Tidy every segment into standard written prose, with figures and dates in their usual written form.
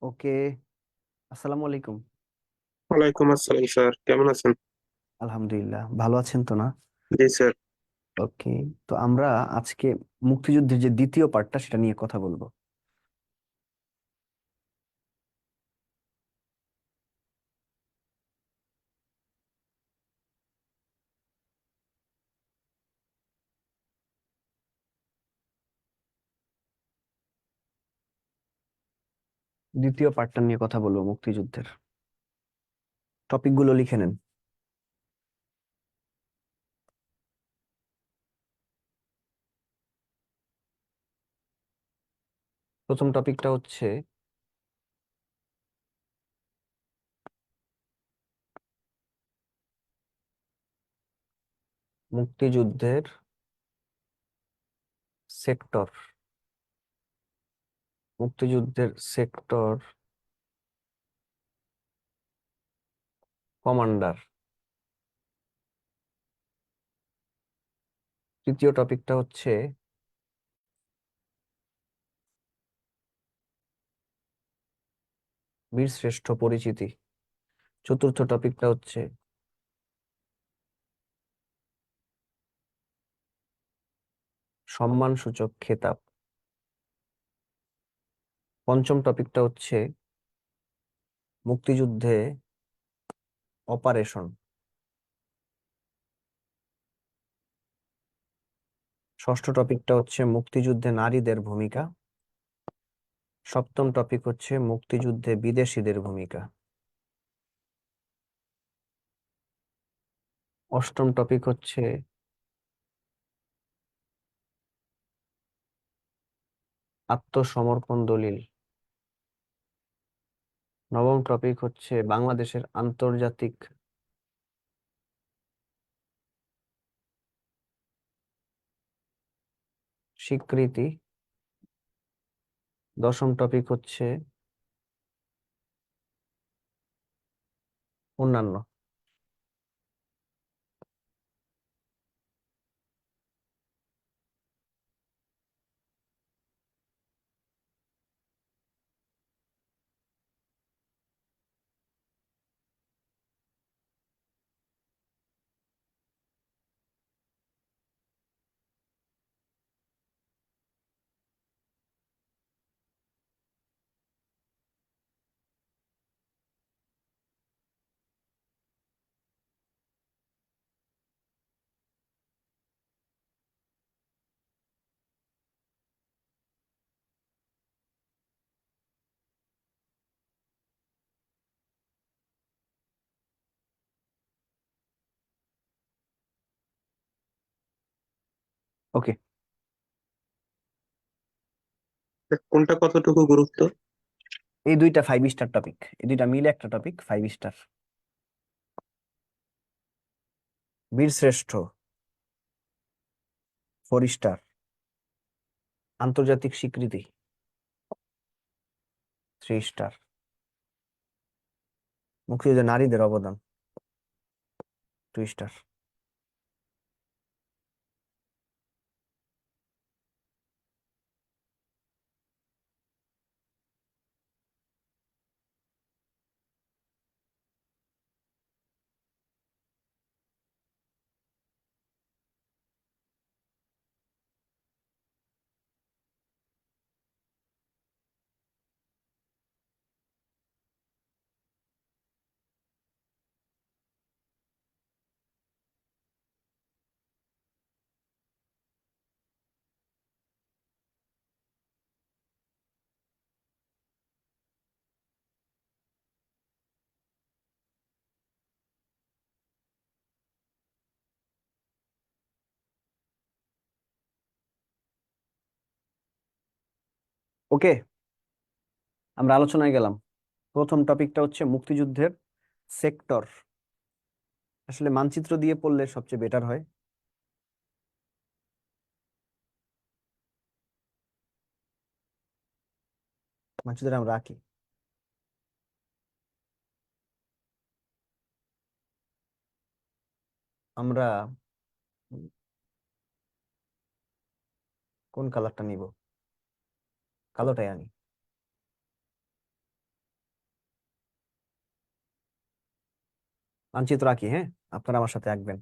ওকে। আসসালামু আলাইকুম। ওয়ালাইকুম আসসালাম স্যার, কেমন আছেন? আলহামদুলিল্লাহ, ভালো আছেন তো না? জি স্যার। ওকে। তো আমরা আজকে মুক্তিযুদ্ধের যে দ্বিতীয় পার্টটা সেটা নিয়ে কথা বলবো। দ্বিতীয় পার্টটা নিয়ে কথা বলবো মুক্তিযুদ্ধের। টপিক গুলো লিখে নেন। প্রথম টপিকটা হচ্ছে মুক্তিযুদ্ধের সেক্টর। মুক্তিযুদ্ধের সেক্টর, কমান্ডার। তৃতীয় টপিকটা হচ্ছে বীরশ্রেষ্ঠ পরিচিতি। চতুর্থ টপিকটা হচ্ছে সম্মানসূচক খেতাব। পঞ্চম টপিকটা হচ্ছে মুক্তিযুদ্ধে অপারেশন। ষষ্ঠ টপিকটা হচ্ছে মুক্তিযুদ্ধে নারীদের ভূমিকা। সপ্তম টপিক হচ্ছে মুক্তিযুদ্ধে বিদেশিদের ভূমিকা। অষ্টম টপিক হচ্ছে আত্মসমর্পণ দলিল। নবম টপিক হচ্ছে বাংলাদেশের আন্তর্জাতিক স্বীকৃতি। দশম টপিক হচ্ছে অন্যান্য। ওকে। কোনটা কতটুকু গুরুত্ব? এই দুইটা 5 স্টার টপিক, এই দুইটা মিলে একটা টপিক 5 স্টার। বীরশ্রেষ্ঠ 4 স্টার। আন্তর্জাতিক স্বীকৃতি 3 স্টার। মুক্তিযুদ্ধে নারীদের অবদান 2 স্টার। ওকে, আমরা আলোচনায় গেলাম। প্রথম টপিকটা হচ্ছে মুক্তিযুদ্ধের সেক্টর। আসলে মানচিত্র দিয়ে পড়লে সবচেয়ে বেটার হয়। মানচিত্রে আমরা রাখি। আমরা কোন কালারটা নিব? কালোটাই আনি। মানচিত্র আঁকি, হ্যাঁ, আপনারা আমার সাথে আঁকবেন।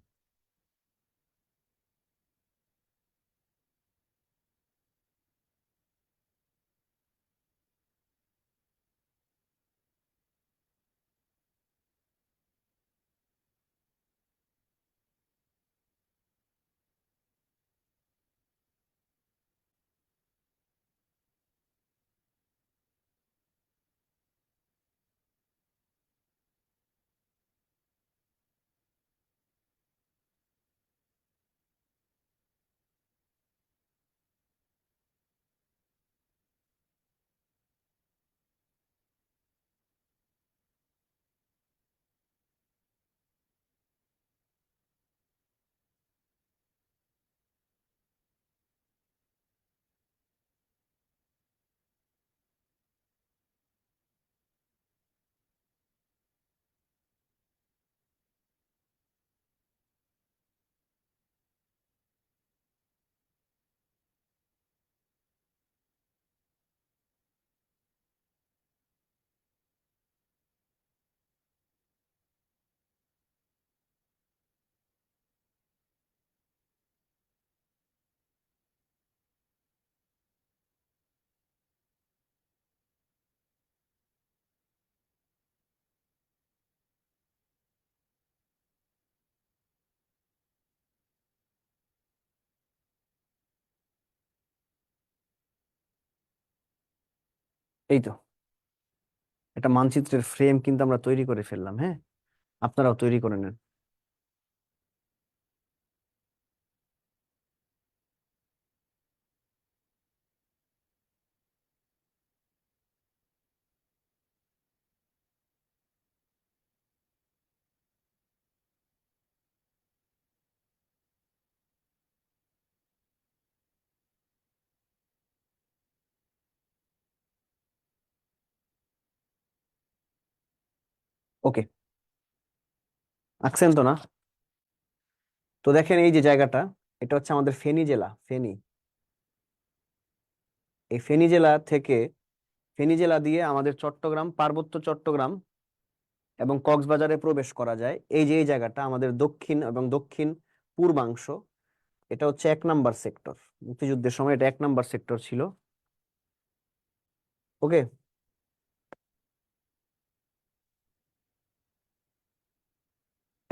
এই তো, এটা মানচিত্রের ফ্রেম কিন্তু আমরা তৈরি করে ফেললাম, হ্যাঁ, আপনারাও তৈরি করে নেন। ওকে, আঁকছেন তো না? তো দেখেন এই যে জায়গাটা, এটা হচ্ছে আমাদের ফেনী জেলা, ফেনী। এই ফেনী জেলা থেকে, ফেনী জেলা দিয়ে আমাদের চট্টগ্রাম, পার্বত্য চট্টগ্রাম এবং কক্সবাজারে প্রবেশ করা যায়। এই যে এই জায়গাটা আমাদের দক্ষিণ এবং দক্ষিণ পূর্বাংশ, এটা হচ্ছে 1 নাম্বার সেক্টর। মুক্তিযুদ্ধের সময় এটা 1 নাম্বার সেক্টর ছিল। ওকে,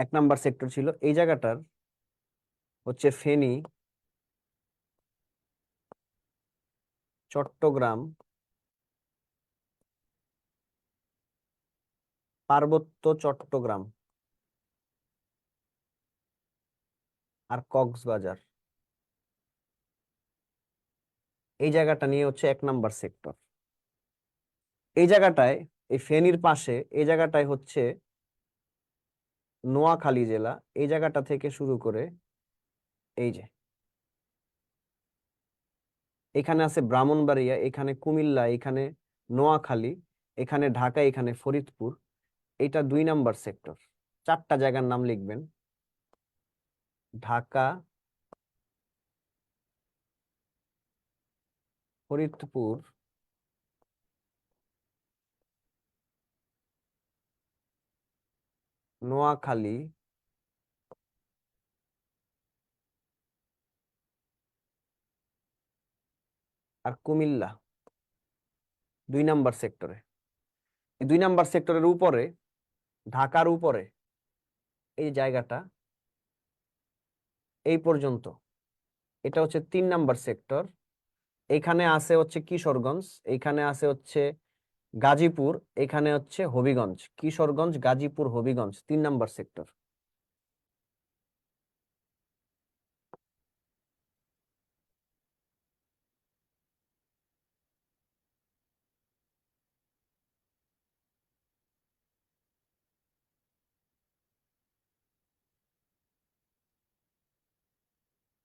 1 নাম্বার সেক্টর ছিল এই জায়গাটার, হচ্ছে ফেনী, চট্টগ্রাম, পার্বত্য চট্টগ্রাম আর কক্সবাজার, এই জায়গাটা নিয়ে হচ্ছে 1 নাম্বার সেক্টর। এই জায়গাটায়, এই ফেনীর পাশে এই জায়গাটায় হচ্ছে নোয়াখালী জেলা। এই জায়গাটা থেকে শুরু করে এই যে এখানে আছে ব্রাহ্মণবাড়িয়া, এখানে কুমিল্লা, এখানে নোয়াখালী, এখানে ঢাকা, এখানে ফরিদপুর। এটা 2 নাম্বার সেক্টর। 4টা জায়গার নাম লিখবেন: ঢাকা, ফরিদপুর, নোয়াখালী, আর কুমিল্লা 2 নাম্বার সেক্টরে। এই 2 নাম্বার সেক্টরের উপরে, ঢাকার উপরে এই জায়গাটা এই পর্যন্ত, এটা হচ্ছে 3 নাম্বার সেক্টর। এখানে আছে হচ্ছে কিশোরগঞ্জ, এখানে আছে হচ্ছে গাজীপুর, এখানে হচ্ছে Habiganj. Kishoreganj, Gazipur, Habiganj 3 number sector.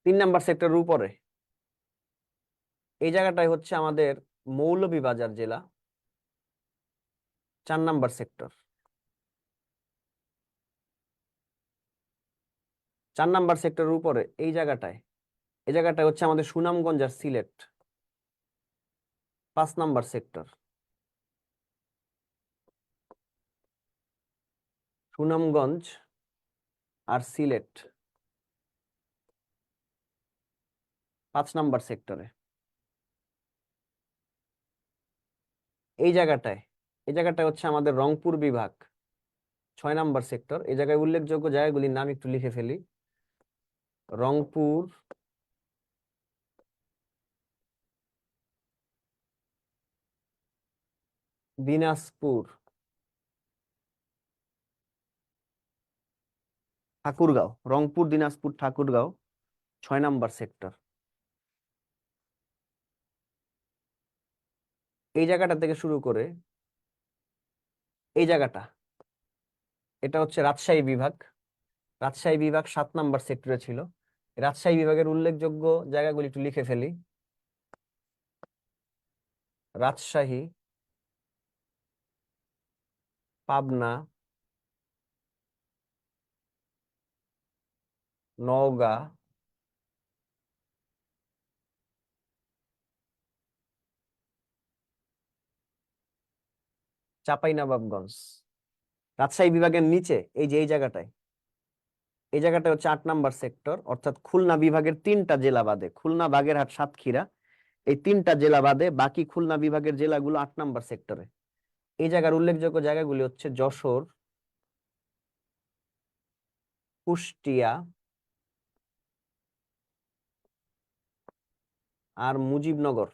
3 number সেক্টরের উপরে এই জায়গাটাই হচ্ছে আমাদের মৌলভীবাজার জেলা, 4 নাম্বার সেক্টর। 4 নাম্বার সেক্টরের উপরে এই জায়গাটায় হচ্ছে আমাদের সুনামগঞ্জ আর সিলেট, 5 নাম্বার সেক্টর। সুনামগঞ্জ আর সিলেট 5 নাম্বার সেক্টরে। এই জায়গাটায় হচ্ছে আমাদের রংপুর বিভাগ 6 নাম্বার সেক্টর। এই জায়গায় উল্লেখযোগ্য জায়গাগুলির নাম একটু লিখে ফেলি। রংপুর, দিনাজপুর, ঠাকুরগাঁও। Rangpur, Dinajpur, Thakurgaon 6 number sector. এই জায়গাটা থেকে শুরু করে এই জায়গাটা, এটা হচ্ছে রাজশাহী বিভাগ। রাজশাহী বিভাগ 7 নাম্বার সেক্টরে ছিল। রাজশাহী বিভাগের উল্লেখযোগ্য জায়গাগুলি একটু লিখে ফেলি। রাজশাহী, পাবনা, নওগাঁ, চাঁপাইনবাবগঞ্জ। রাজশাহী বিভাগের নিচে এই জায়গাটায় হচ্ছে 8 নাম্বার সেক্টর, অর্থাৎ খুলনা বিভাগের 3টা জেলা বাদে, খুলনা, বাগেরহাট, সাতক্ষীরা, এই 3টা জেলা বাদে বাকি খুলনা বিভাগের জেলাগুলো 8 নাম্বার সেক্টরে। এই জায়গার উল্লেখযোগ্য জায়গাগুলি হচ্ছে যশোর, কুষ্টিয়া আর মুজিবনগর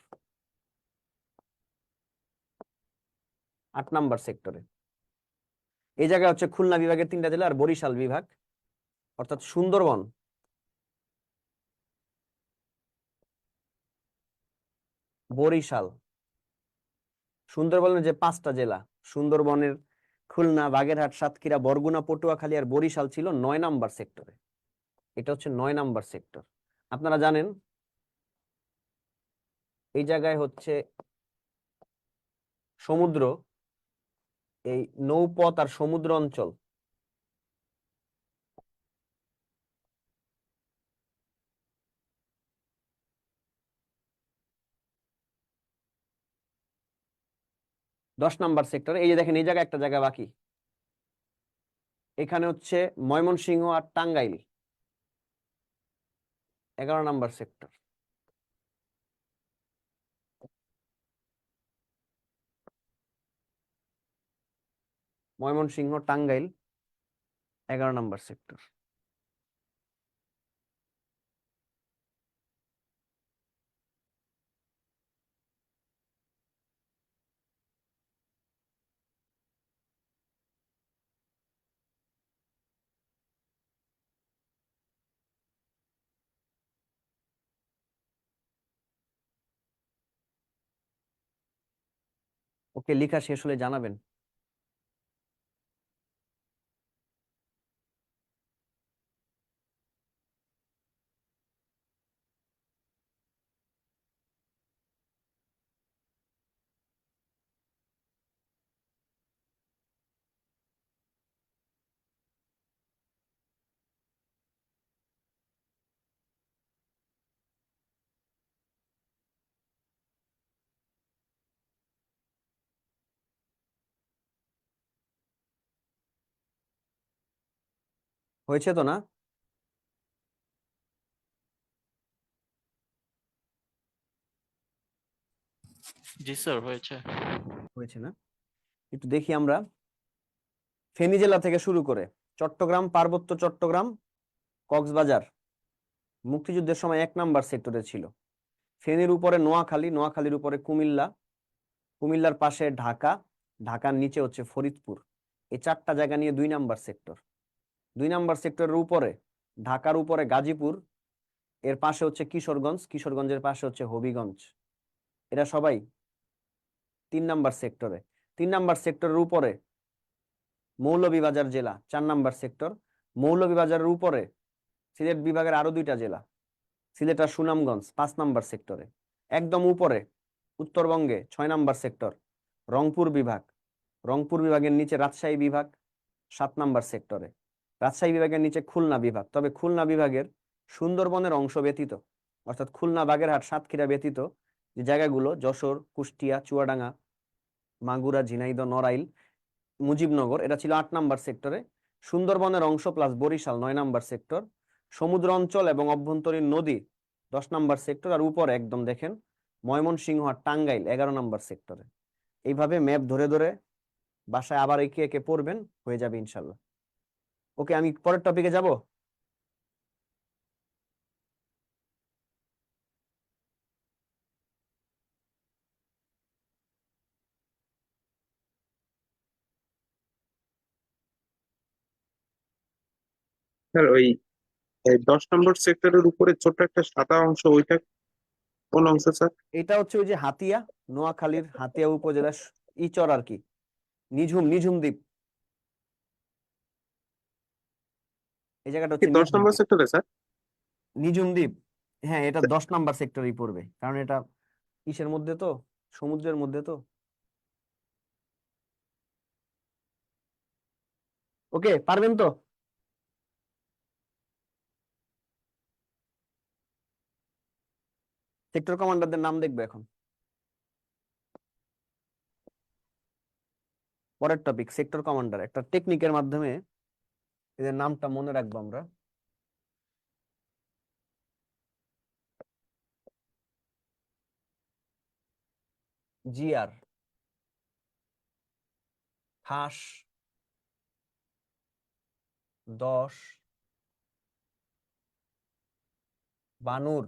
8 নাম্বার সেক্টরে। এই জায়গা হচ্ছে খুলনা বিভাগের 3টা জেলা আর বরিশাল বিভাগ, অর্থাৎ সুন্দরবন, বরিশাল, সুন্দরবনের যে 5টা জেলা, সুন্দরবনের খুলনা, বাগেরহাট, সাতক্ষীরা, বরগুনা, পটুয়াখালী আর বরিশাল ছিল 9 নাম্বার সেক্টরে। এটা হচ্ছে 9 নাম্বার সেক্টর। আপনারা জানেন এই জায়গায় হচ্ছে সমুদ্র, এই নৌপথ আর সমুদ্র অঞ্চল। দশ নাম্বার সেক্টরে এই যে দেখেন, এই জায়গায় একটা জায়গা বাকি। এখানে হচ্ছে ময়মনসিংহ আর Tangail 11 number sector. Mymensingh, Tangail 11 number sector. Okay, লেখা শেষ হলে জানাবেন। হয়েছে তো না? জি স্যার, হয়েছে। হয়েছে না? একটু দেখি আমরা। ফেনী জেলা থেকে শুরু করে চট্টগ্রাম, পার্বত্য চট্টগ্রাম, কক্সবাজার মুক্তিযুদ্ধের সময় 1 নাম্বার সেক্টরে ছিল। ফেনীর উপরে নোয়াখালী, নোয়াখালীর উপরে কুমিল্লা, কুমিল্লার পাশে ঢাকা, ঢাকার নিচে হচ্ছে ফরিদপুর। এই 4টা জায়গা নিয়ে 2 নাম্বার সেক্টর। 2 নাম্বার সেক্টরের উপরে, ঢাকার উপরে গাজীপুর, এর পাশে হচ্ছে কিশোরগঞ্জ, কিশোরগঞ্জের পাশে হচ্ছে হবিগঞ্জ। এরা সবাই 3 নাম্বার সেক্টরে। 3 নাম্বার সেক্টরের উপরে মৌলভীবাজার জেলা 4 নাম্বার সেক্টর। মৌলভীবাজারের উপরে সিলেট বিভাগের আরো 2টা জেলা, সিলেট আর সুনামগঞ্জ 5 নাম্বার সেক্টরে। একদম উপরে উত্তরবঙ্গে 6 নাম্বার সেক্টর রংপুর বিভাগ। রংপুর বিভাগের নিচে রাজশাহী বিভাগ 7 নাম্বার সেক্টরে। রাজশাহী বিভাগের নিচে খুলনা বিভাগ। তবে খুলনা বিভাগের সুন্দরবনের অংশ ব্যতীত, অর্থাৎ খুলনা, বাগেরহাট, সাতক্ষীরা ব্যতীত যে জায়গাগুলো যশোর, কুষ্টিয়া, চুয়াডাঙ্গা, মাগুরা, ঝিনাইদহ, নড়াইল, মুজিবনগর, এটা ছিল 8 নাম্বার সেক্টরে। সুন্দরবনের অংশ প্লাস বরিশাল 9 নাম্বার সেক্টর, সমুদ্র অঞ্চল এবং অভ্যন্তরীণ নদী 10 নাম্বার সেক্টর, আর উপরে একদম দেখেন ময়মনসিংহ আর টাঙ্গাইল 11 নাম্বার সেক্টরে। এইভাবে ম্যাপ ধরে ধরে বাসায় আবার একে একে পড়বেন, হয়ে যাবে ইনশাল্লাহ। ওকে, আমি পরের টপিকে যাব। স্যার ওই এই 10 নম্বর সেক্টরের উপরে ছোট্ট একটা সাদা অংশ, ওইটা কোন অংশ স্যার? এটা হচ্ছে ওই যে হাতিয়া, নোয়াখালীর হাতিয়া উপজেলা ইচর আর কি, নিঝুম নিঝুম দ্বীপ। এই জায়গাটা কি হচ্ছে 10 নম্বর সেক্টরে স্যার? নিঝুম দ্বীপ। হ্যাঁ, এটা 10 নাম্বার সেক্টরেই পড়বে, কারণ এটা ইসের মধ্যে তো, সমুদ্রের মধ্যে তো। ওকে, পারবেন তো? সেক্টর কমান্ডারদের নাম দেখবে এখন। পরের টপিক সেক্টর কমান্ডার, একটা টেকনিকের মাধ্যমে এদের নামটা মনে রাখবো আমরা। জিআর, খাস, 10, বানুর,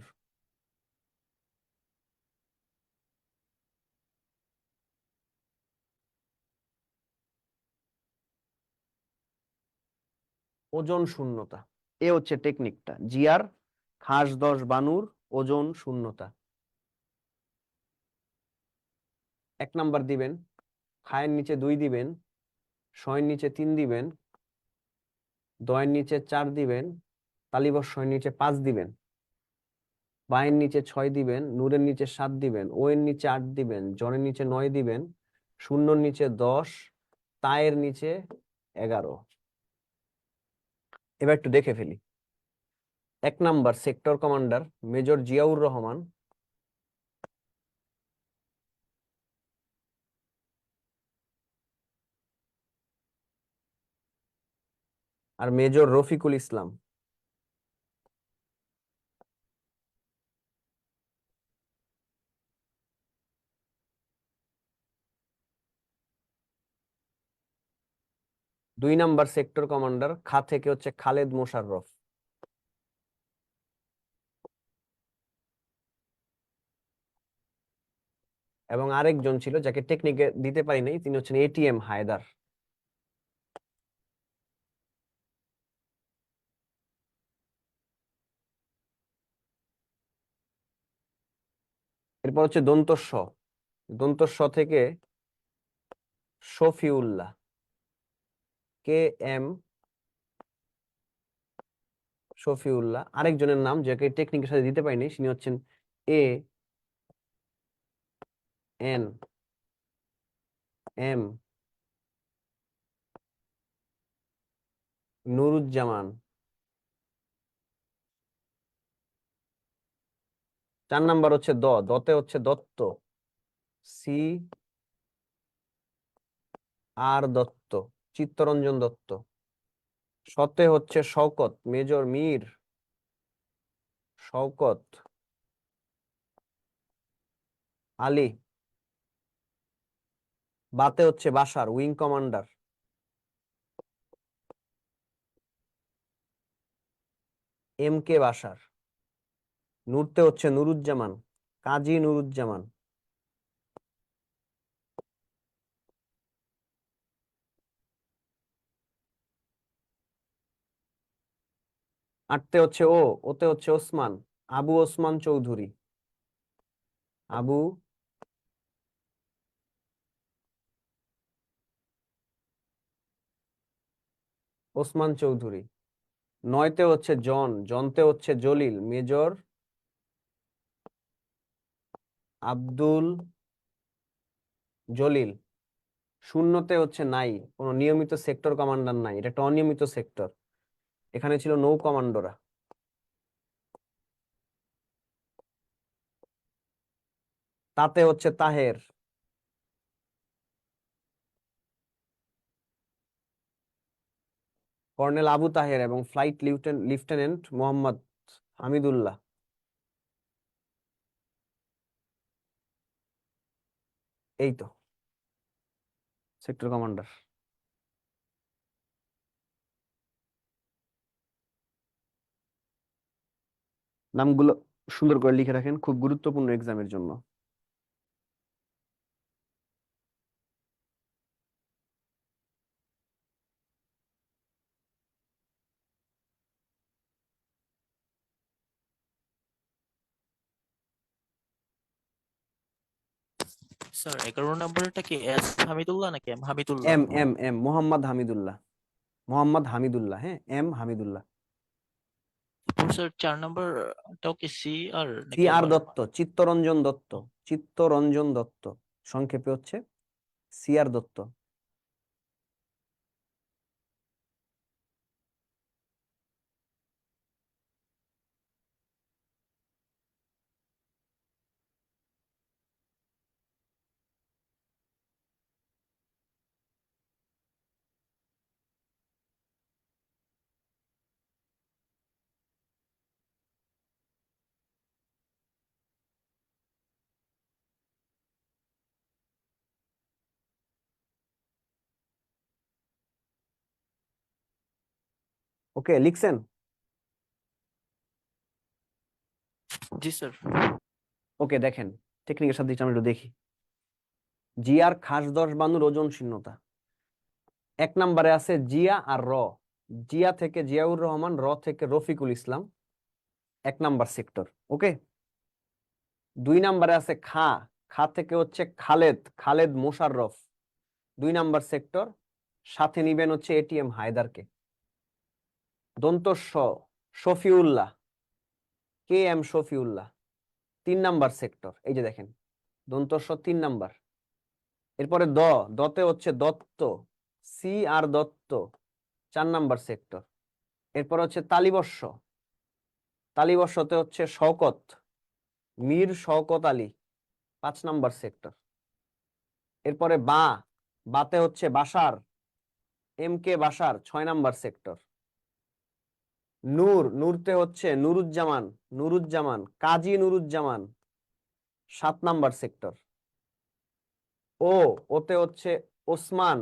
ওজন শূন্যতা। এ হচ্ছে টেকনিকটা, জিআর, খাস, 10, বানুর, ওজন শূন্যতা। 1 নাম্বার দিবেন, খায়ের নিচে 2 দিবেন, শয়ের নিচে 3 দিবেন, দয়ের নিচে 4 দিবেন, তালিবস্যের নিচে 5 দিবেন, বায়ের নিচে 6 দিবেন, নূরের নিচে 7 দিবেন, ও এর নিচে 8 দিবেন, জনের নিচে 9 দিবেন, শূন্যর নিচে 10, তায়ের নিচে 11। এবার একটু দেখে ফেলি। 1 number sector commander major Ziaur Rahman, আর মেজর রফিকুল ইসলাম। দুই নাম্বার সেক্টর কমান্ডার খা থেকে হচ্ছে খালেদ মোশাররফ। এবং আরেকজন ছিল যাকে টেকনিকে দিতে পারি নাই, তিনি হচ্ছেন এটিএম হায়দার। এরপর হচ্ছে দন্তস্ব, দন্তস্ব থেকে শফিউল্লাহ, KM শফিউল্লাহ। আরেকজনের নাম যাকে টেকনিকের সাথে দিতে পারিনি, তিনি হচ্ছেন ANM নুরুজ্জামান। 4 নাম্বার হচ্ছে দতে হচ্ছে দত্ত, CR দত্ত, চিত্তরঞ্জন দত্ত। শতে হচ্ছে শওকত, মেজর মীর শওকত আলী। বাতে হচ্ছে Bashar, wing commander, MK Bashar. নূরতে হচ্ছে নুরুজ্জামান, কাজী নুরুজ্জামান। আটতে হচ্ছে ওতে হচ্ছে ওসমান, আবু ওসমান চৌধুরী, আবু ওসমান চৌধুরী। নয়তে হচ্ছে জনতে হচ্ছে জলিল, মেজর আব্দুল জলিল। শূন্যতে হচ্ছে নাই, কোনো নিয়মিত সেক্টর কমান্ডার নাই, এটা একটা অনিয়মিত সেক্টর, এখানে ছিল নৌ কমান্ডোরা। তাতে হচ্ছে তাহের, কর্নেল আবু তাহের এবং ফ্লাইট লিeutenant মোহাম্মদ হামিদুল্লাহ। এই তো সেক্টর কমান্ডার। নামগুলো সুন্দর করে লিখে রাখেন, খুব গুরুত্বপূর্ণ এক্সামের জন্য। স্যার 11 নম্বরটা কি এস হামিদুল্লাহ নাকি M Hamidullah? M M M Mohammad Hamidullah, Mohammad Hamidullah, হ্যাঁ এম হামিদুল্লাহ। তারপর স্যার 4 নম্বরটাও কি সি আর সি নাকি আর আবার? দত্ত, চিত্তরঞ্জন দত্ত, চিত্তরঞ্জন দত্ত, সংক্ষেপে হচ্ছে সি আর দত্ত। ওকে, লিখছেন? জি স্যার। ওকে, দেখেন টেকনিকের সাথে আমরা একটু দেখি। জি আর খাসদশ বানুর ওজন শূন্যতা। 1 নম্বরে আছে জিয়া আর র। জিয়া থেকে জিয়াউর রহমান, র থেকে Rafiqul Islam, 1 number sector. Okay. 2 নম্বরে আছে খা। খা থেকে হচ্ছে খালেদ, খালেদ মোশাররফ, 2 নাম্বার সেক্টর। সাথে নিবেন হচ্ছে এটিএম হায়দারকে। দন্ত স, Shafiullah, K M Shafiullah, 3 number sector. এই যে দেখেন দন্ত স 3 নাম্বার। এরপরে দতে হচ্ছে Dutta, C R Dutta, 4 number sector. এরপর হচ্ছে তালিবর্ষ, তালিবর্ষতে হচ্ছে শওকত, মীর শওকত আলী, 5 নাম্বার সেক্টর। এরপরে বাতে হচ্ছে Bashar, M K Bashar, 6 number sector. নূরতে হচ্ছে নুরুজ্জামান, নুরুজ্জামান কাজী নুরুজ্জামান, 7 নাম্বার সেক্টর। ওতে হচ্ছে ওসমান,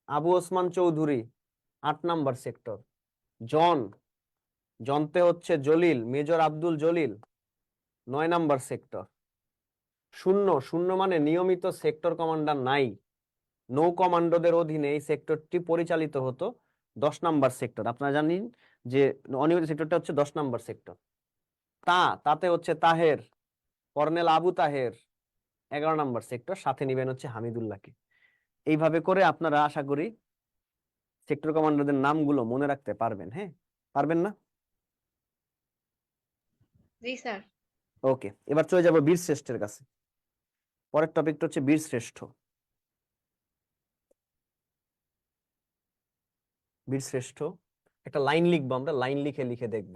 আবু ওসমান চৌধুরী, 8 নাম্বার সেক্টর। জনতে হচ্ছে Jalil, major Abdul Jalil, 9 number sector. শূন্য মানে নিয়মিত সেক্টর কমান্ডার নাই, নৌ কমান্ডোদের অধীনে এই সেক্টরটি পরিচালিত হতো, 10 নাম্বার সেক্টর। আপনারা জানেন যে অনিয়মিত সেক্টরটা হচ্ছে 10 নাম্বার সেক্টর। তাতে হচ্ছে Taher, colonel Abu Taher, 11 number sector. সাথে নিবেন হচ্ছে হামিদুল্লাহকে। এইভাবে করে আপনারা আশা করি সেক্টর কমান্ডারদের নামগুলো মনে রাখতে পারবেন। হ্যাঁ, পারবেন না? জি স্যার। ওকে, এবার চলে যাব বীর শ্রেষ্ঠের কাছে। পরের টপিকটা হচ্ছে বীর শ্রেষ্ঠ। বীর শ্রেষ্ঠ একটা লাইন লিখবো, আমরা লাইন লিখে লিখে দেখব।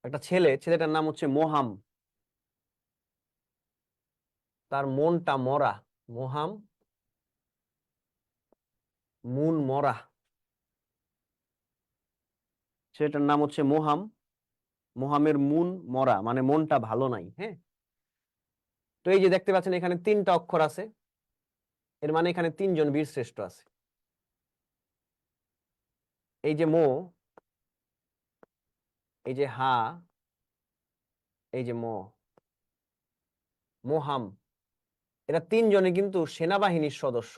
একটা ছেলেটার নাম হচ্ছে মোহাম, তার মনটা মরা। মোহাম, মুন মরা। ছেলেটার নাম হচ্ছে মোহাম, মোহামের মুন মরা মানে মনটা ভালো নাই। হ্যাঁ, তো এই যে দেখতে পাচ্ছেন এখানে 3টা অক্ষর আছে, এর মানে এখানে 3 জন বীর শ্রেষ্ঠ আছে। এই যে এই যে হা, এই যে মোহাম, এরা 3 জনে কিন্তু সেনাবাহিনীর সদস্য।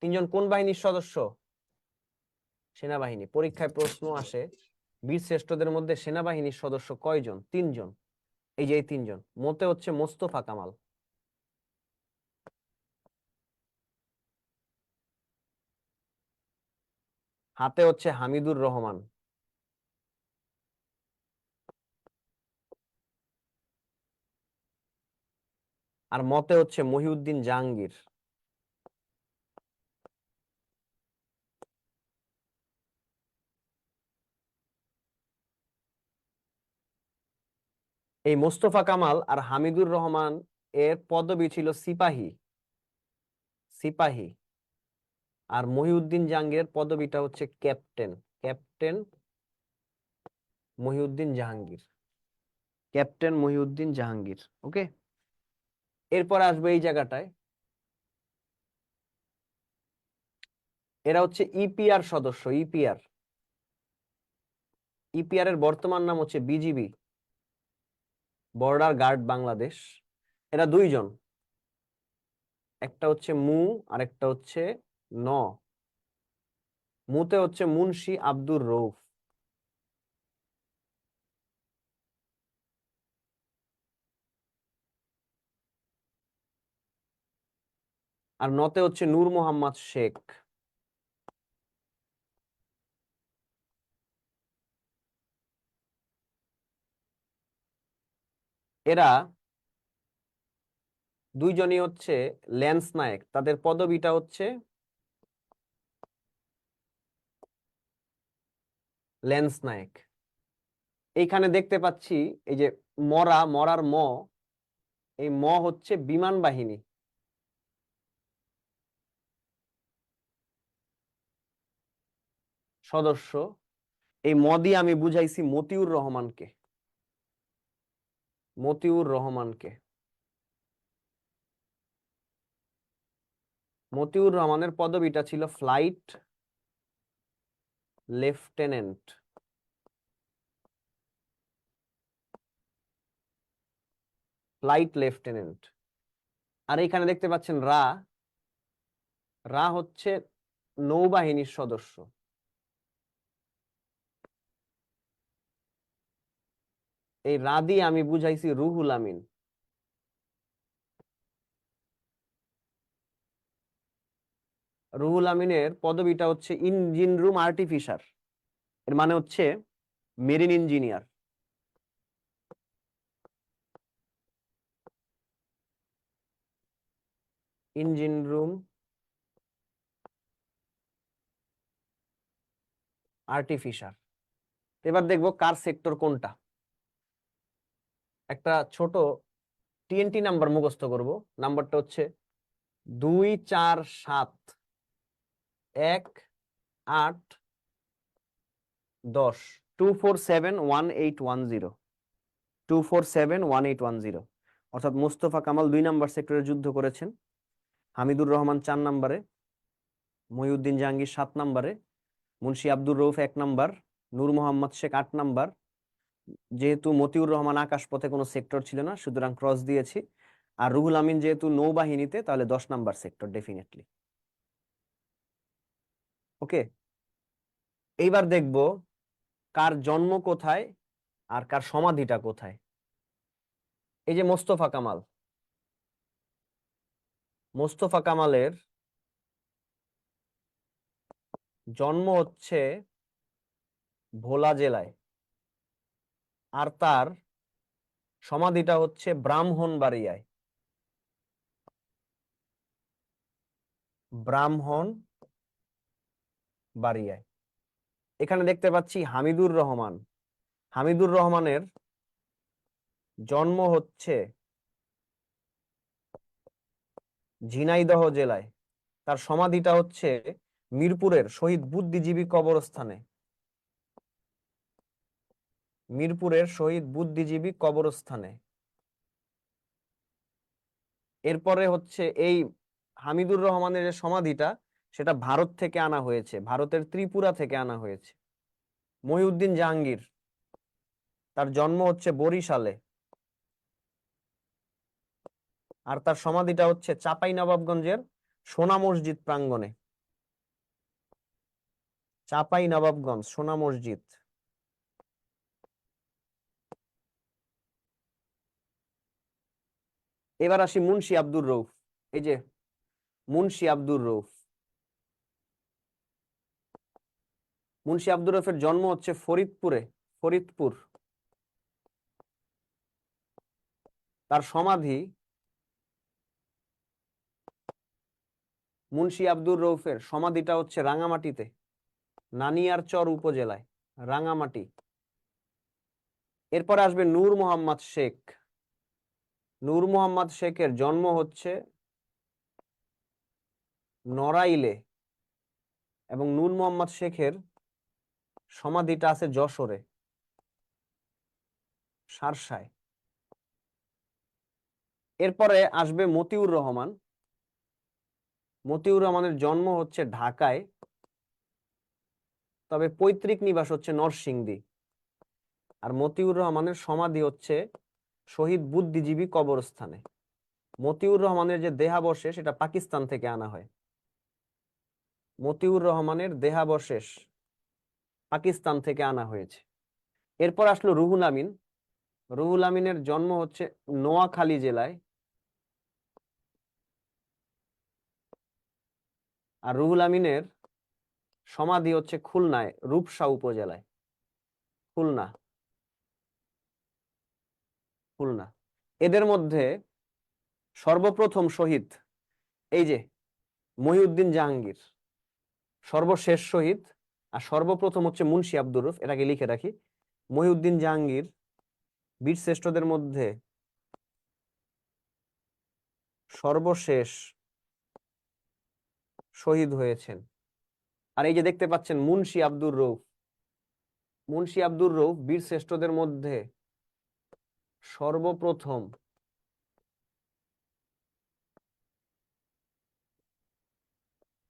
3 জন কোন বাহিনীর সদস্য? সেনাবাহিনী। পরীক্ষায় প্রশ্ন আসে বীর শ্রেষ্ঠদের মধ্যে সেনাবাহিনীর সদস্য কয়জন? 3 জন। এই যে এই 3 জন। মতে হচ্ছে মোস্তফা কামাল, হাতে হচ্ছে হামিদুর রহমান, আর মতে হচ্ছে মহিউদ্দিন জাহাঙ্গীর। এই মোস্তফা কামাল আর হামিদুর রহমান এর পদবি ছিল সিপাহী। সিপাহী আর মহিউদ্দিন জাহাঙ্গীরের পদবিটা হচ্ছে captain. Captain Mohiuddin Jahangir, captain Mohiuddin Jahangir. Okay, এরপর আসবে এই জায়গাটায়, এরা হচ্ছে ইপিআর সদস্য। ইপিআর, ইপিআর এর বর্তমান নাম হচ্ছে বিজিবি, বর্ডার গার্ড বাংলাদেশ। এরা দুইজন, একটা হচ্ছে মু আর একটা হচ্ছে ন। মুতে হচ্ছে মুন্সি আব্দুর রউফ, আর নতে হচ্ছে নূর মোহাম্মদ শেখ। এরা দুইজনই হচ্ছে ল্যান্স নায়েক, তাদের পদবিটা হচ্ছে ল্যান্স নায়েক। এইখানে দেখতে পাচ্ছি এই যে মরার ম, এই ম হচ্ছে বিমান বাহিনী। সদস্য, এই ম দিয়ে আমি বুঝাইছি মতিউর রহমানকে, মতিউর রহমানকে। মতিউর রহমানের পদবিটা ছিল ফ্লাইট লেফটেন্যান্ট। Flight lieutenant. আর এখানে দেখতে পাচ্ছেন রা, রা হচ্ছে নৌবাহিনীর সদস্য। এই রা দিয়ে আমি বুঝাইছি রুহুল আমিন। রুহুল আমিনের পদবিটা হচ্ছে ইঞ্জিন রুম আর্টিফিশার, এর মানে হচ্ছে marine engineer. Engine room artificer. এবার দেখবো কার সেক্টর কোনটা। একটা ছোট টিএনটি নাম্বার মুখস্থ করব। নাম্বারটা হচ্ছে 2471810, 2471810, 2471810। অর্থাৎ মোস্তফা কামাল 2 নাম্বার সেক্টরে যুদ্ধ করেছেন, হামিদুর রহমান 4 নাম্বারে, মহিউদ্দিন জাহাঙ্গীর 7 নাম্বারে, মুন্সি আব্দুর রউফ 1 নাম্বার, নূর মোহাম্মদ শেখ 8 নাম্বার। যেহেতু মতিউর রহমান আকাশপথে কোনো সেক্টর ছিল না, সুতরাং ক্রস দিয়েছি। আর রুহুল আমিন যেহেতু নৌবাহিনীতে, তাহলে 10 নাম্বার সেক্টর ডেফিনেটলি। ওকে, এইবার দেখব কার জন্ম কোথায় আর কার সমাধিটা কোথায়। এই যে মোস্তফা কামাল, মোস্তফা কামালের জন্ম হচ্ছে ভোলা জেলায়, আর তার সমাধিটা হচ্ছে ব্রাহ্মণবাড়িয়ায়। ব্রাহ্মণবাড়িয়ায়। এখানে দেখতে পাচ্ছি হামিদুর রহমান, হামিদুর রহমানের জন্ম হচ্ছে ঝিনাইদহ জেলায়, তার সমাধিটা হচ্ছে মিরপুরের শহীদ বুদ্ধিজীবী কবরস্থানে। মিরপুরের শহীদ বুদ্ধিজীবী কবরস্থানে। এরপরে হচ্ছে এই হামিদুর রহমানের যে সমাধিটা, সেটা ভারত থেকে আনা হয়েছে, ভারতের ত্রিপুরা থেকে আনা হয়েছে। মহিউদ্দিন জাহাঙ্গীর, তার জন্ম হচ্ছে বরিশালে, আর তার সমাধিটা হচ্ছে চাঁপাইনবাবগঞ্জের সোনা মসজিদ প্রাঙ্গণে। চাঁপাইনবাবগঞ্জ সোনা মসজিদ। এবার আসি মুন্সি আব্দুর রউফ। এই যে মুন্সি আব্দুর রউফ, মুন্সি আব্দুর রউফের জন্ম হচ্ছে ফরিদপুরে, ফরিদপুর। তার সমাধি, মুন্সি আব্দুর রউফের সমাধিটা হচ্ছে রাঙামাটিতে, নানিয়ারচর উপজেলায়, রাঙামাটি। এরপরে আসবে নূর মোহাম্মদ শেখ। নূর মোহাম্মদ শেখের জন্ম হচ্ছে নড়াইলে, এবং নূর মোহাম্মদ শেখের সমাধিটা আছে যশোরে, শার্শায়। এরপরে আসবে মতিউর রহমান। মতিউর রহমানের জন্ম হচ্ছে ঢাকায়, তবে পৈতৃক নিবাস হচ্ছে নরসিংদী। আর মতিউর রহমানের সমাধি হচ্ছে শহীদ বুদ্ধিজীবী কবরস্থানে। মতিউর রহমানের যে দেহাবশেষ এটা পাকিস্তান থেকে আনা হয়। মতিউর রহমানের দেহাবশেষ পাকিস্তান থেকে আনা হয়েছে। এরপর আসলো রুহুল আমিন। রুহুল আমিনের জন্ম হচ্ছে নোয়াখালী জেলায়, আর রুহুল আমিনের সমাধি হচ্ছে খুলনায়, রূপসা উপজেলায়। খুলনা, খুলনা। এদের মধ্যে সর্বপ্রথম শহীদ এই যে মহিউদ্দিন জাহাঙ্গীর, সর্বশেষ শহীদ। আর সর্বপ্রথম হচ্ছে মুন্সি আব্দুর রউফ, এটাকে লিখে রাখি। মহিউদ্দিন জাহাঙ্গীর বীর শ্রেষ্ঠদের মধ্যে সর্বশেষ শহীদ হয়েছেন। আর এই যে দেখতে পাচ্ছেন মুন্সি আব্দুর রউফ, মুন্সি আব্দুর রউফ বীর শ্রেষ্ঠদের মধ্যে সর্বপ্রথম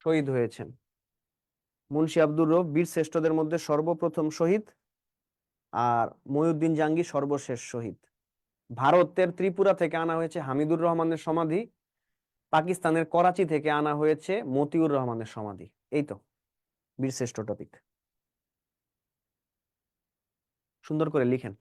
শহীদ হয়েছেন। মুন্সি আব্দুর রউফ বীর শ্রেষ্ঠদের মধ্যে সর্বপ্রথম শহীদ, আর মহিউদ্দিন জাহাঙ্গীর সর্বশেষ শহীদ। ভারতের ত্রিপুরা থেকে আনা হয়েছে হামিদুর রহমানের সমাধি, পাকিস্তানের করাচি থেকে আনা হয়েছে মতিউর রহমানের সমাধি। এই তো বীরশ্রেষ্ঠ টপিক। সুন্দর করে লিখেন।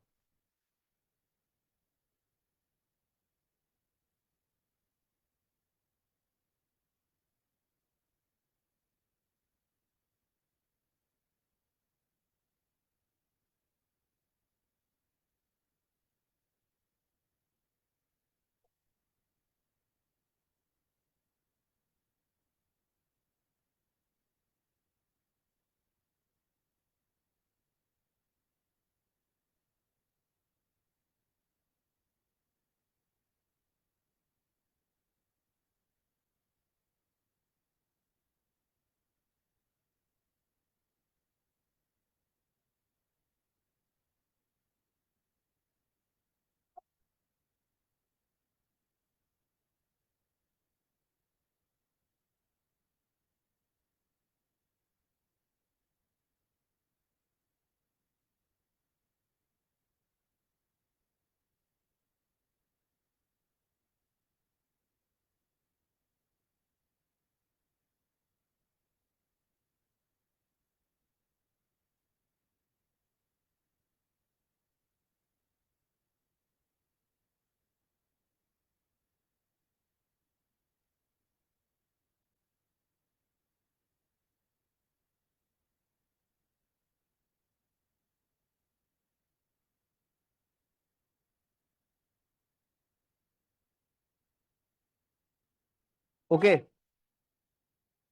ওকে,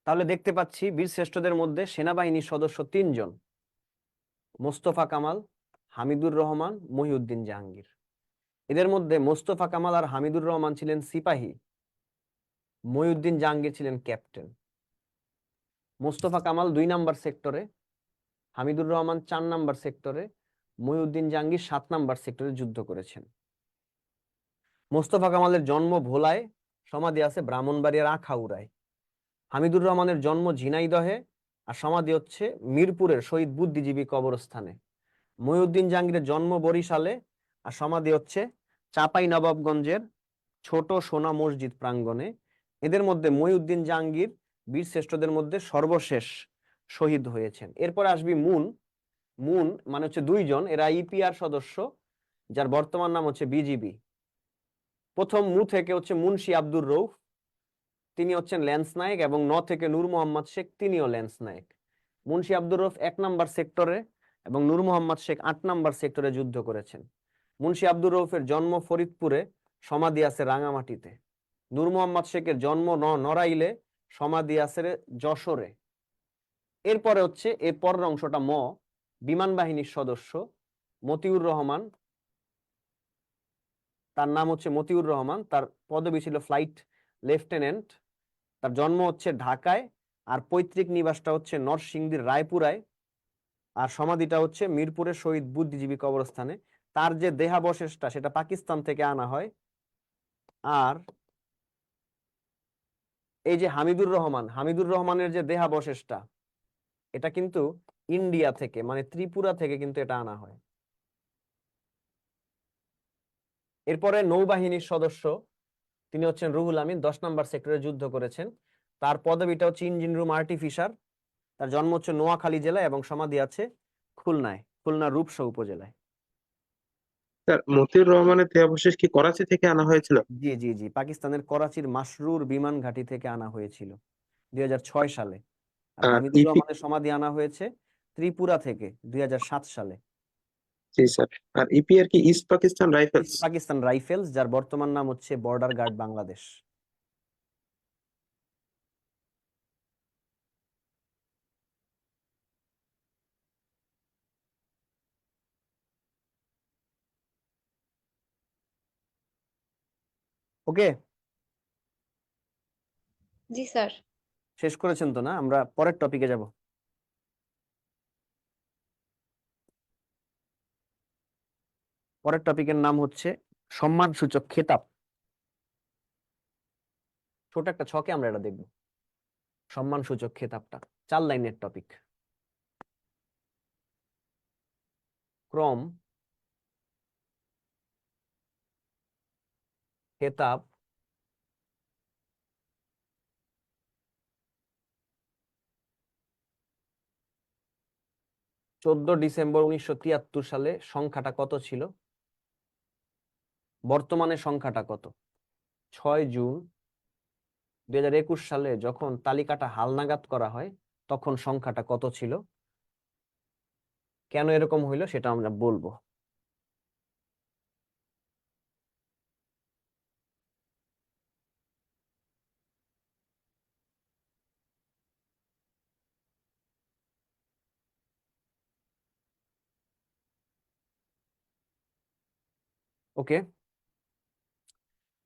তাহলে দেখতে পাচ্ছি বীরশ্রেষ্ঠদের মধ্যে সেনাবাহিনীর সদস্য 3 জন: মোস্তফা কামাল, হামিদুর রহমান, মহিউদ্দিন জাহাঙ্গীর। এদের মধ্যে মোস্তফা কামাল আর হামিদুর রহমান ছিলেন সিপাহী, মহিউদ্দিন জাহাঙ্গীর ছিলেন ক্যাপ্টেন। মোস্তফা কামাল 2 নাম্বার সেক্টরে, হামিদুর রহমান 4 নাম্বার সেক্টরে, মহিউদ্দিন জাহাঙ্গীর 7 নাম্বার সেক্টরে যুদ্ধ করেছেন। মোস্তফা কামালের জন্ম ভোলায়, সমাধি আছে ব্রাহ্মণবাড়িয়ার আখাউড়ায়। হামিদুর রহমানের জন্ম ঝিনাইদহে, আর সমাধি হচ্ছে মিরপুরের শহীদ বুদ্ধিজীবী কবরস্থানে। মহিউদ্দিন জাহাঙ্গীরের জন্ম বরিশালে, আর সমাধি হচ্ছে চাঁপাই নবাবগঞ্জের ছোট সোনা মসজিদ প্রাঙ্গণে। এদের মধ্যে মহিউদ্দিন জাহাঙ্গীর বীরশ্রেষ্ঠদের মধ্যে সর্বশেষ শহীদ হয়েছেন। এরপর আসবি মুন। মুন মানে হচ্ছে 2 জন, এরা ইপিআর সদস্য, যার বর্তমান নাম হচ্ছে বিজিবি। প্রথম মু থেকে হচ্ছে মুন্সি আব্দুর রউফ, তিনি হচ্ছেন ল্যান্স নায়েক, এবং 9 থেকে নূর মোহাম্মদ শেখ, তিনিও ল্যান্স নায়েক। মুন্সি আব্দুর রউফ 1 নাম্বার সেক্টরে এবং নূর মোহাম্মদ শেখ 8 নাম্বার সেক্টরে যুদ্ধ করেছেন। মুন্সি আব্দুর রউফের জন্ম ফরিদপুরে, সমাধি আছে রাঙামাটিতে। নূর মোহাম্মদ শেখের জন্ম নড়াইলে, সমাধি আছে যশোরে। এরপরে হচ্ছে এর পরের অংশটা বিমান বাহিনীর সদস্য মতিউর রহমান, তার নাম হচ্ছে মতিউর রহমান, তার পদবি ছিল ফ্লাইট লেফটেন্যান্ট। তার জন্ম হচ্ছে ঢাকায়, আর পৈতৃক নিবাসটা হচ্ছে নরসিংদীর রায়পুরায়, আর সমাধিটা হচ্ছে মিরপুরের শহীদ বুদ্ধিজীবী কবরস্থানে। তার যে দেহাবশেষটা সেটা পাকিস্তান থেকে আনা হয়। আর এই যে হামিদুর রহমানের যে দেহাবশেষটা, এটা কিন্তু ইন্ডিয়া থেকে, মানে ত্রিপুরা থেকে কিন্তু এটা আনা হয়। এরপরে নৌবাহিনীর সদস্য, তিনি হচ্ছেন রুহুল আমিন, 10 নম্বর সেক্টরে যুদ্ধ করেছেন। তার পদবিটা হচ্ছে ইঞ্জিন রুম আর্টিফিসার। তার জন্ম হচ্ছে নোয়াখালী জেলায় এবং সমাধি আছে খুলনায়, খুলনার রূপসা উপজেলায়। স্যার মতিউর রহমানের দেহাবশেষ কি করাচি থেকে আনা হয়েছিল? জি জি জি, পাকিস্তানের করাচির মাসরুর বিমান ঘাঁটি থেকে আনা হয়েছিল 2006 সালে। আর আর হামিদুর ইপি, রহমানের সমাধি আনা হয়েছে ত্রিপুরা থেকে 2007 সালে। জি স্যার। আর ইপিআর কি east Pakistan rifles? East Pakistan rifles, যার বর্তমান নাম হচ্ছে বর্ডার গার্ড বাংলাদেশ। ওকে, জি স্যার। শেষ করেছেন তো? না, আমরা পরের টপিকে যাব। পরের টপিকের নাম হচ্ছে সম্মানসূচক খেতাব। ছোট একটা ছকে আমরা এটা দেখব। সম্মানসূচক খেতাবটা 4 লাইনের টপিক। ক্রম, খেতাব, ডিসেম্বর 1973 সালে সংখ্যাটা কত ছিল? বর্তমানে সংখ্যাটা কত? 6 জুন 2021 সালে যখন তালিকাটা হালনাগাদ করা হয় তখন সংখ্যাটা কত ছিল? কেন এরকম হইলো সেটা আমরা বলবো। ওকে,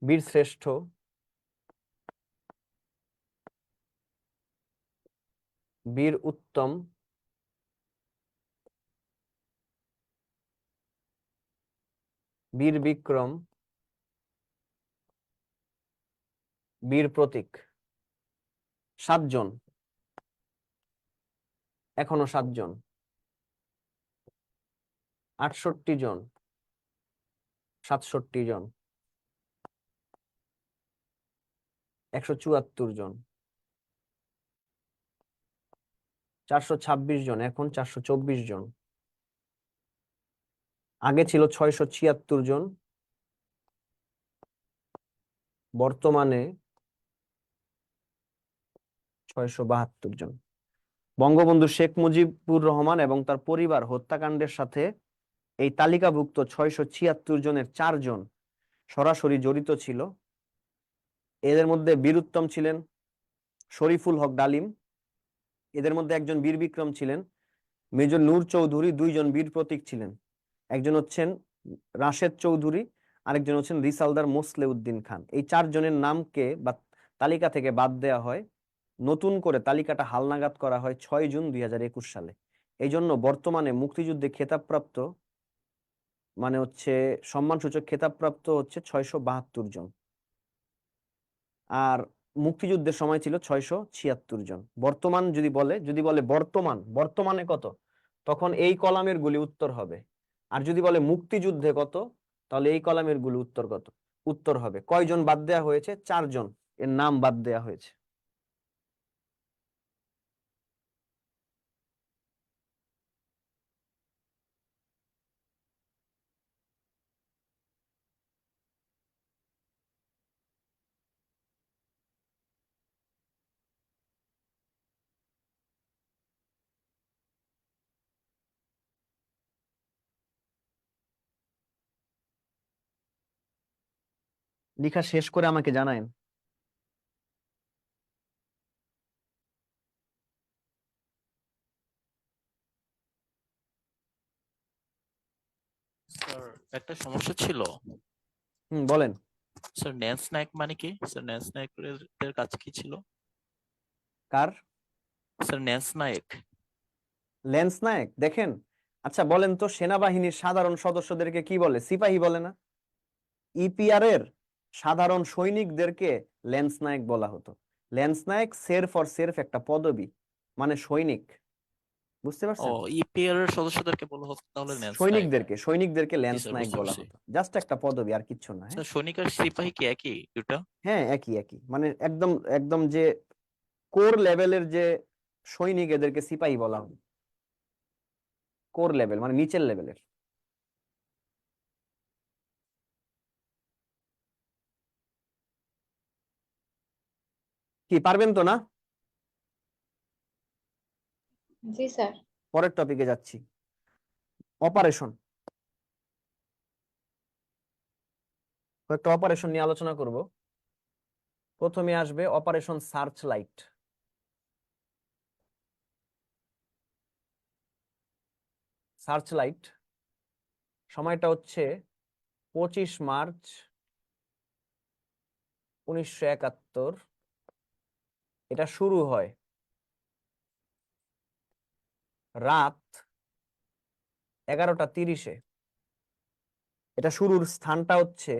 বীর শ্রেষ্ঠ, বীর উত্তম, বীর বিক্রম, বীর প্রতীক, 7 জন, এখনো 7 জন, 68 জন, 67 জন, 174 জন, 426 জন, এখন 424 জন। আগে ছিল 676 জন, বর্তমানে 672 জন। বঙ্গবন্ধু শেখ মুজিবুর রহমান এবং তার পরিবার হত্যাকাণ্ডের সাথে এই তালিকাভুক্ত 676 জনের 4 জন সরাসরি জড়িত ছিল। এদের মধ্যে বীর উত্তম ছিলেন শরীফুল হক ডালিম, এদের মধ্যে একজন বীর বিক্রম ছিলেন মেজর নূর চৌধুরী, 2 জন বীর প্রতীক ছিলেন, একজন হচ্ছেন রাশেদ চৌধুরী, আরেকজন হচ্ছেন রিসালদার মোসলেউদ্দিন খান। এই 4 জনের নামকে বা তালিকা থেকে বাদ দেওয়া হয়, নতুন করে তালিকাটা হালনাগাদ করা হয় 6 জুন 2021 সালে। এই জন্য বর্তমানে মুক্তিযুদ্ধে খেতাবপ্রাপ্ত, মানে হচ্ছে সম্মানসূচক খেতাবপ্রাপ্ত হচ্ছে 672 জন, আর মুক্তিযুদ্ধের সময় ছিল 676 জন। বর্তমান যদি বলে বর্তমানে কত, তখন এই কলামের গুলি উত্তর হবে। আর যদি বলে মুক্তিযুদ্ধে কত, তাহলে এই কলামের গুলি উত্তর হবে। কয়জন বাদ দেওয়া হয়েছে? 4 জন, এর নাম বাদ দেওয়া হয়েছে। লেখা শেষ করে আমাকে জানায়েন। স্যার একটা সমস্যা ছিল। বলেন। স্যার ন্যান্স নায়ক মানে কি? স্যার ন্যান্স নায়কের কাজ কি ছিল? কার? স্যার ন্যান্স নায়েক। ল্যান্স নায়েক, দেখেন। আচ্ছা বলেন তো, সেনাবাহিনীর সাধারণ সদস্যদেরকে কি বলে? সিপাহী বলে না? ইপিআর এর সাধারণ সৈনিকদেরকে ল্যান্স নায়েক বলা হতো। ল্যান্স নায়েক সের ফর সেরফ একটা পদবি, মানে সৈনিক। বুঝতে ও, পারছেন? ইপিআর এর সদস্যদেরকে বলা হতো তাহলে ন্যান্স নায়েক। সৈনিকদেরকে জি ল্যান্স স্যার, নায়েক বুঝতে বলা পারছি। হতো, জাস্ট একটা পদবি, আর কিচ্ছু না। হ্যাঁ, স্যার সৈনিক আর সিপাহী কি একই দুটা? হ্যাঁ, একই একই, মানে একদম একদম যে কোর লেভেলের যে সৈনিক, এদেরকে সিপাহী বলা হয়। কোর লেভেল মানে নিচের লেভেলের। কি পারবেন তো না? জি স্যার। পরের টপিকে যাচ্ছি। অপারেশন, কয়েকটা অপারেশন নিয়ে আলোচনা করব। প্রথমে আসবে operation search light. Search light সময়টা হচ্ছে 25 মার্চ 1971। এটা শুরু হয় রাত 11টা 30-এ। এটা শুরুর স্থানটা হচ্ছে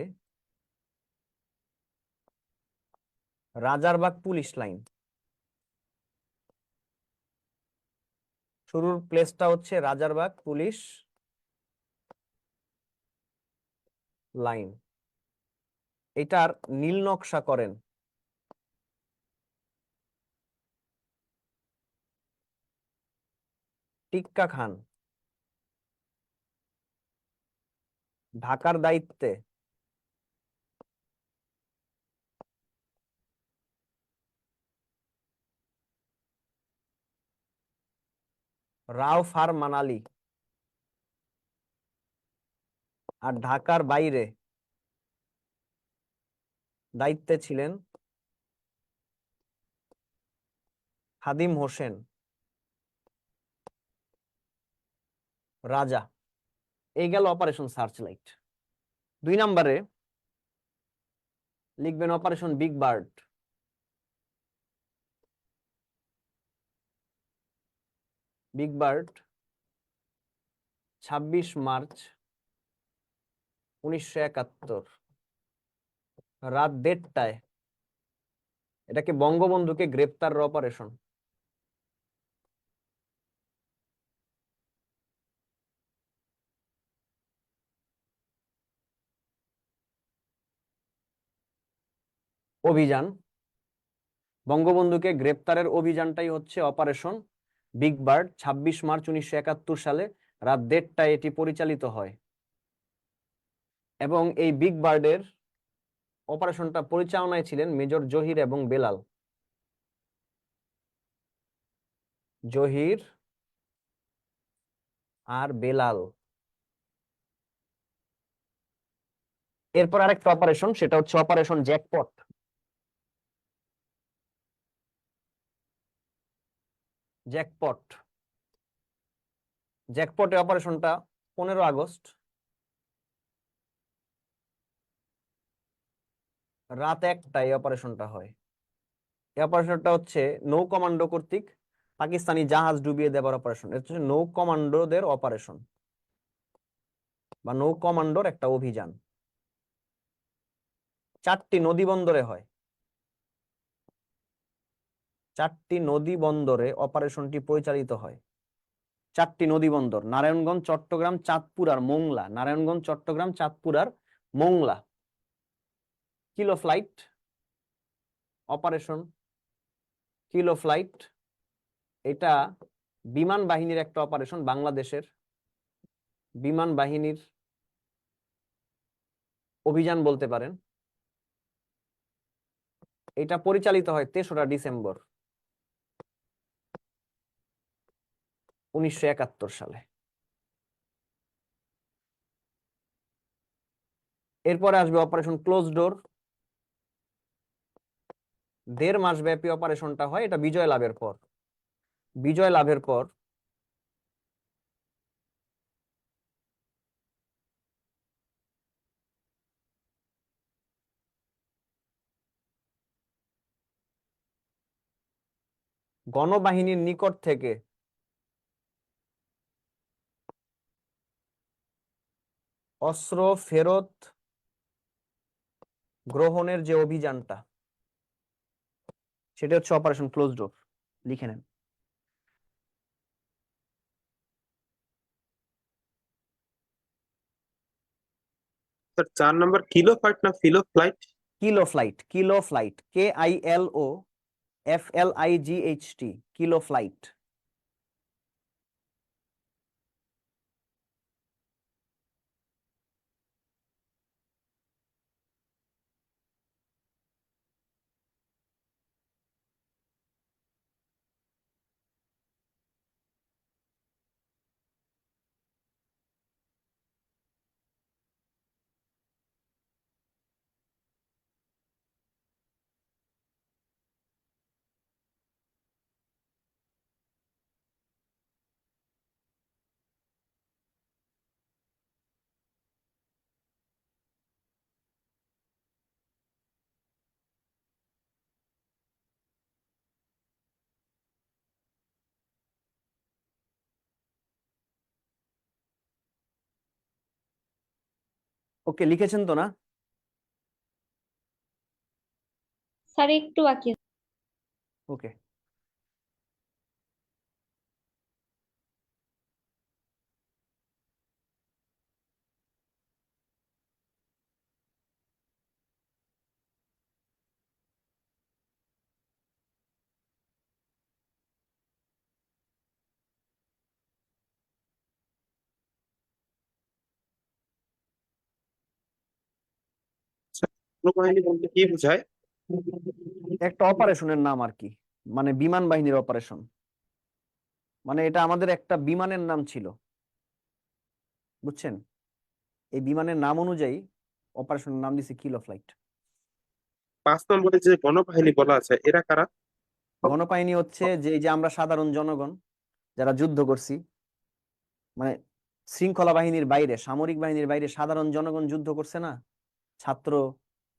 রাজারবাগ পুলিশ লাইন। শুরুর প্লেসটা হচ্ছে রাজারবাগ পুলিশ লাইন। এটার নীল নকশা করেন টিক্কা খান। ঢাকার দায়িত্বে রাও ফার মানালি। আর ঢাকার বাইরে দায়িত্বে ছিলেন খাদিম হোসেন রাজা। এই গেল অপারেশন সার্চ লাইট। 2 নম্বরে লিখবেন operation big bird. Big bird 26 March 1971 রাত 1:30টায়। এটাকে বঙ্গবন্ধুকে গ্রেপ্তার অপারেশন। অভিযান, বঙ্গবন্ধুকে গ্রেপ্তারের অভিযানটাই হচ্ছে অপারেশন বিগ বার্ড। 26 মার্চ 1971 সালে রাত 1:30টায় এটি পরিচালিত হয়। এবং এই বিগ বার্ডের অপারেশনটা পরিচালনায় ছিলেন মেজর জহির এবং বেলাল। জহির আর বেলাল। এরপর আরেকটা অপারেশন, সেটা হচ্ছে অপারেশন জ্যাকপট। জ্যাকপট জ্যাকপটে অপারেশনটা 15 আগস্ট রাত 1টায় অপারেশনটা হয়। এই অপারেশনটা হচ্ছে নৌ কমান্ডো কর্তৃক পাকিস্তানি জাহাজ ডুবিয়ে দেবার অপারেশন। এটা হচ্ছে নৌ কমান্ডোদের অপারেশন বা নৌ কমান্ডোর একটা অভিযান। 4টি নদী বন্দরে হয়। 4টি নদী বন্দরে অপারেশনটি পরিচালিত হয়। 4টি নদী বন্দর: নারায়ণগঞ্জ, চট্টগ্রাম, চাঁদপুর আর মোংলা। নারায়ণগঞ্জ, চট্টগ্রাম, চাঁদপুর আর Mongla. Kilo flight operation kilo flight, এটা বিমান বাহিনীর একটা অপারেশন। বাংলাদেশের বিমান বাহিনীর অভিযান বলতে পারেন। এটা পরিচালিত হয় 3রা ডিসেম্বর 1971 সালে। এরপরে আসবে অপারেশন ক্লোজ ডোর। 1.5 মাস ব্যাপী অপারেশনটা হয়। এটা বিজয় লাভের পর। বিজয় লাভের পর গণবাহিনীর নিকট থেকে অস্ত্র ফেরত গ্রহণের যে অভিযানটা, সেটা হচ্ছে অপারেশন ক্লোজ ডোর। লিখে নেন। স্যার 4 নম্বর কিলো ফাইট না ফিলো flight? Kilo flight, kilo flight, KILOFLIGHT, kilo flight. Okay, লিখেছেন তো না? স্যার একটু বাকি আছে। ওকে, বাহিনী বলতে কি বোঝায়? একটা অপারেশনের নাম আর কি, মানে বিমান বাহিনীর অপারেশন। মানে এটা আমাদের একটা বিমানের নাম ছিল, বুঝছেন? এই বিমানের নাম অনুযায়ী অপারেশনের নাম দিছে কিলো ফ্লাইট। 5 নম্বরে যে গণবাহিনী বলা আছে এরা কারা? গণবাহিনী হচ্ছে যে এই যে আমরা সাধারণ জনগণ যারা যুদ্ধ করছি, মানে শৃঙ্খলা বাহিনীর বাইরে, সামরিক বাহিনীর বাইরে সাধারণ জনগণ যুদ্ধ করছে না, ছাত্র,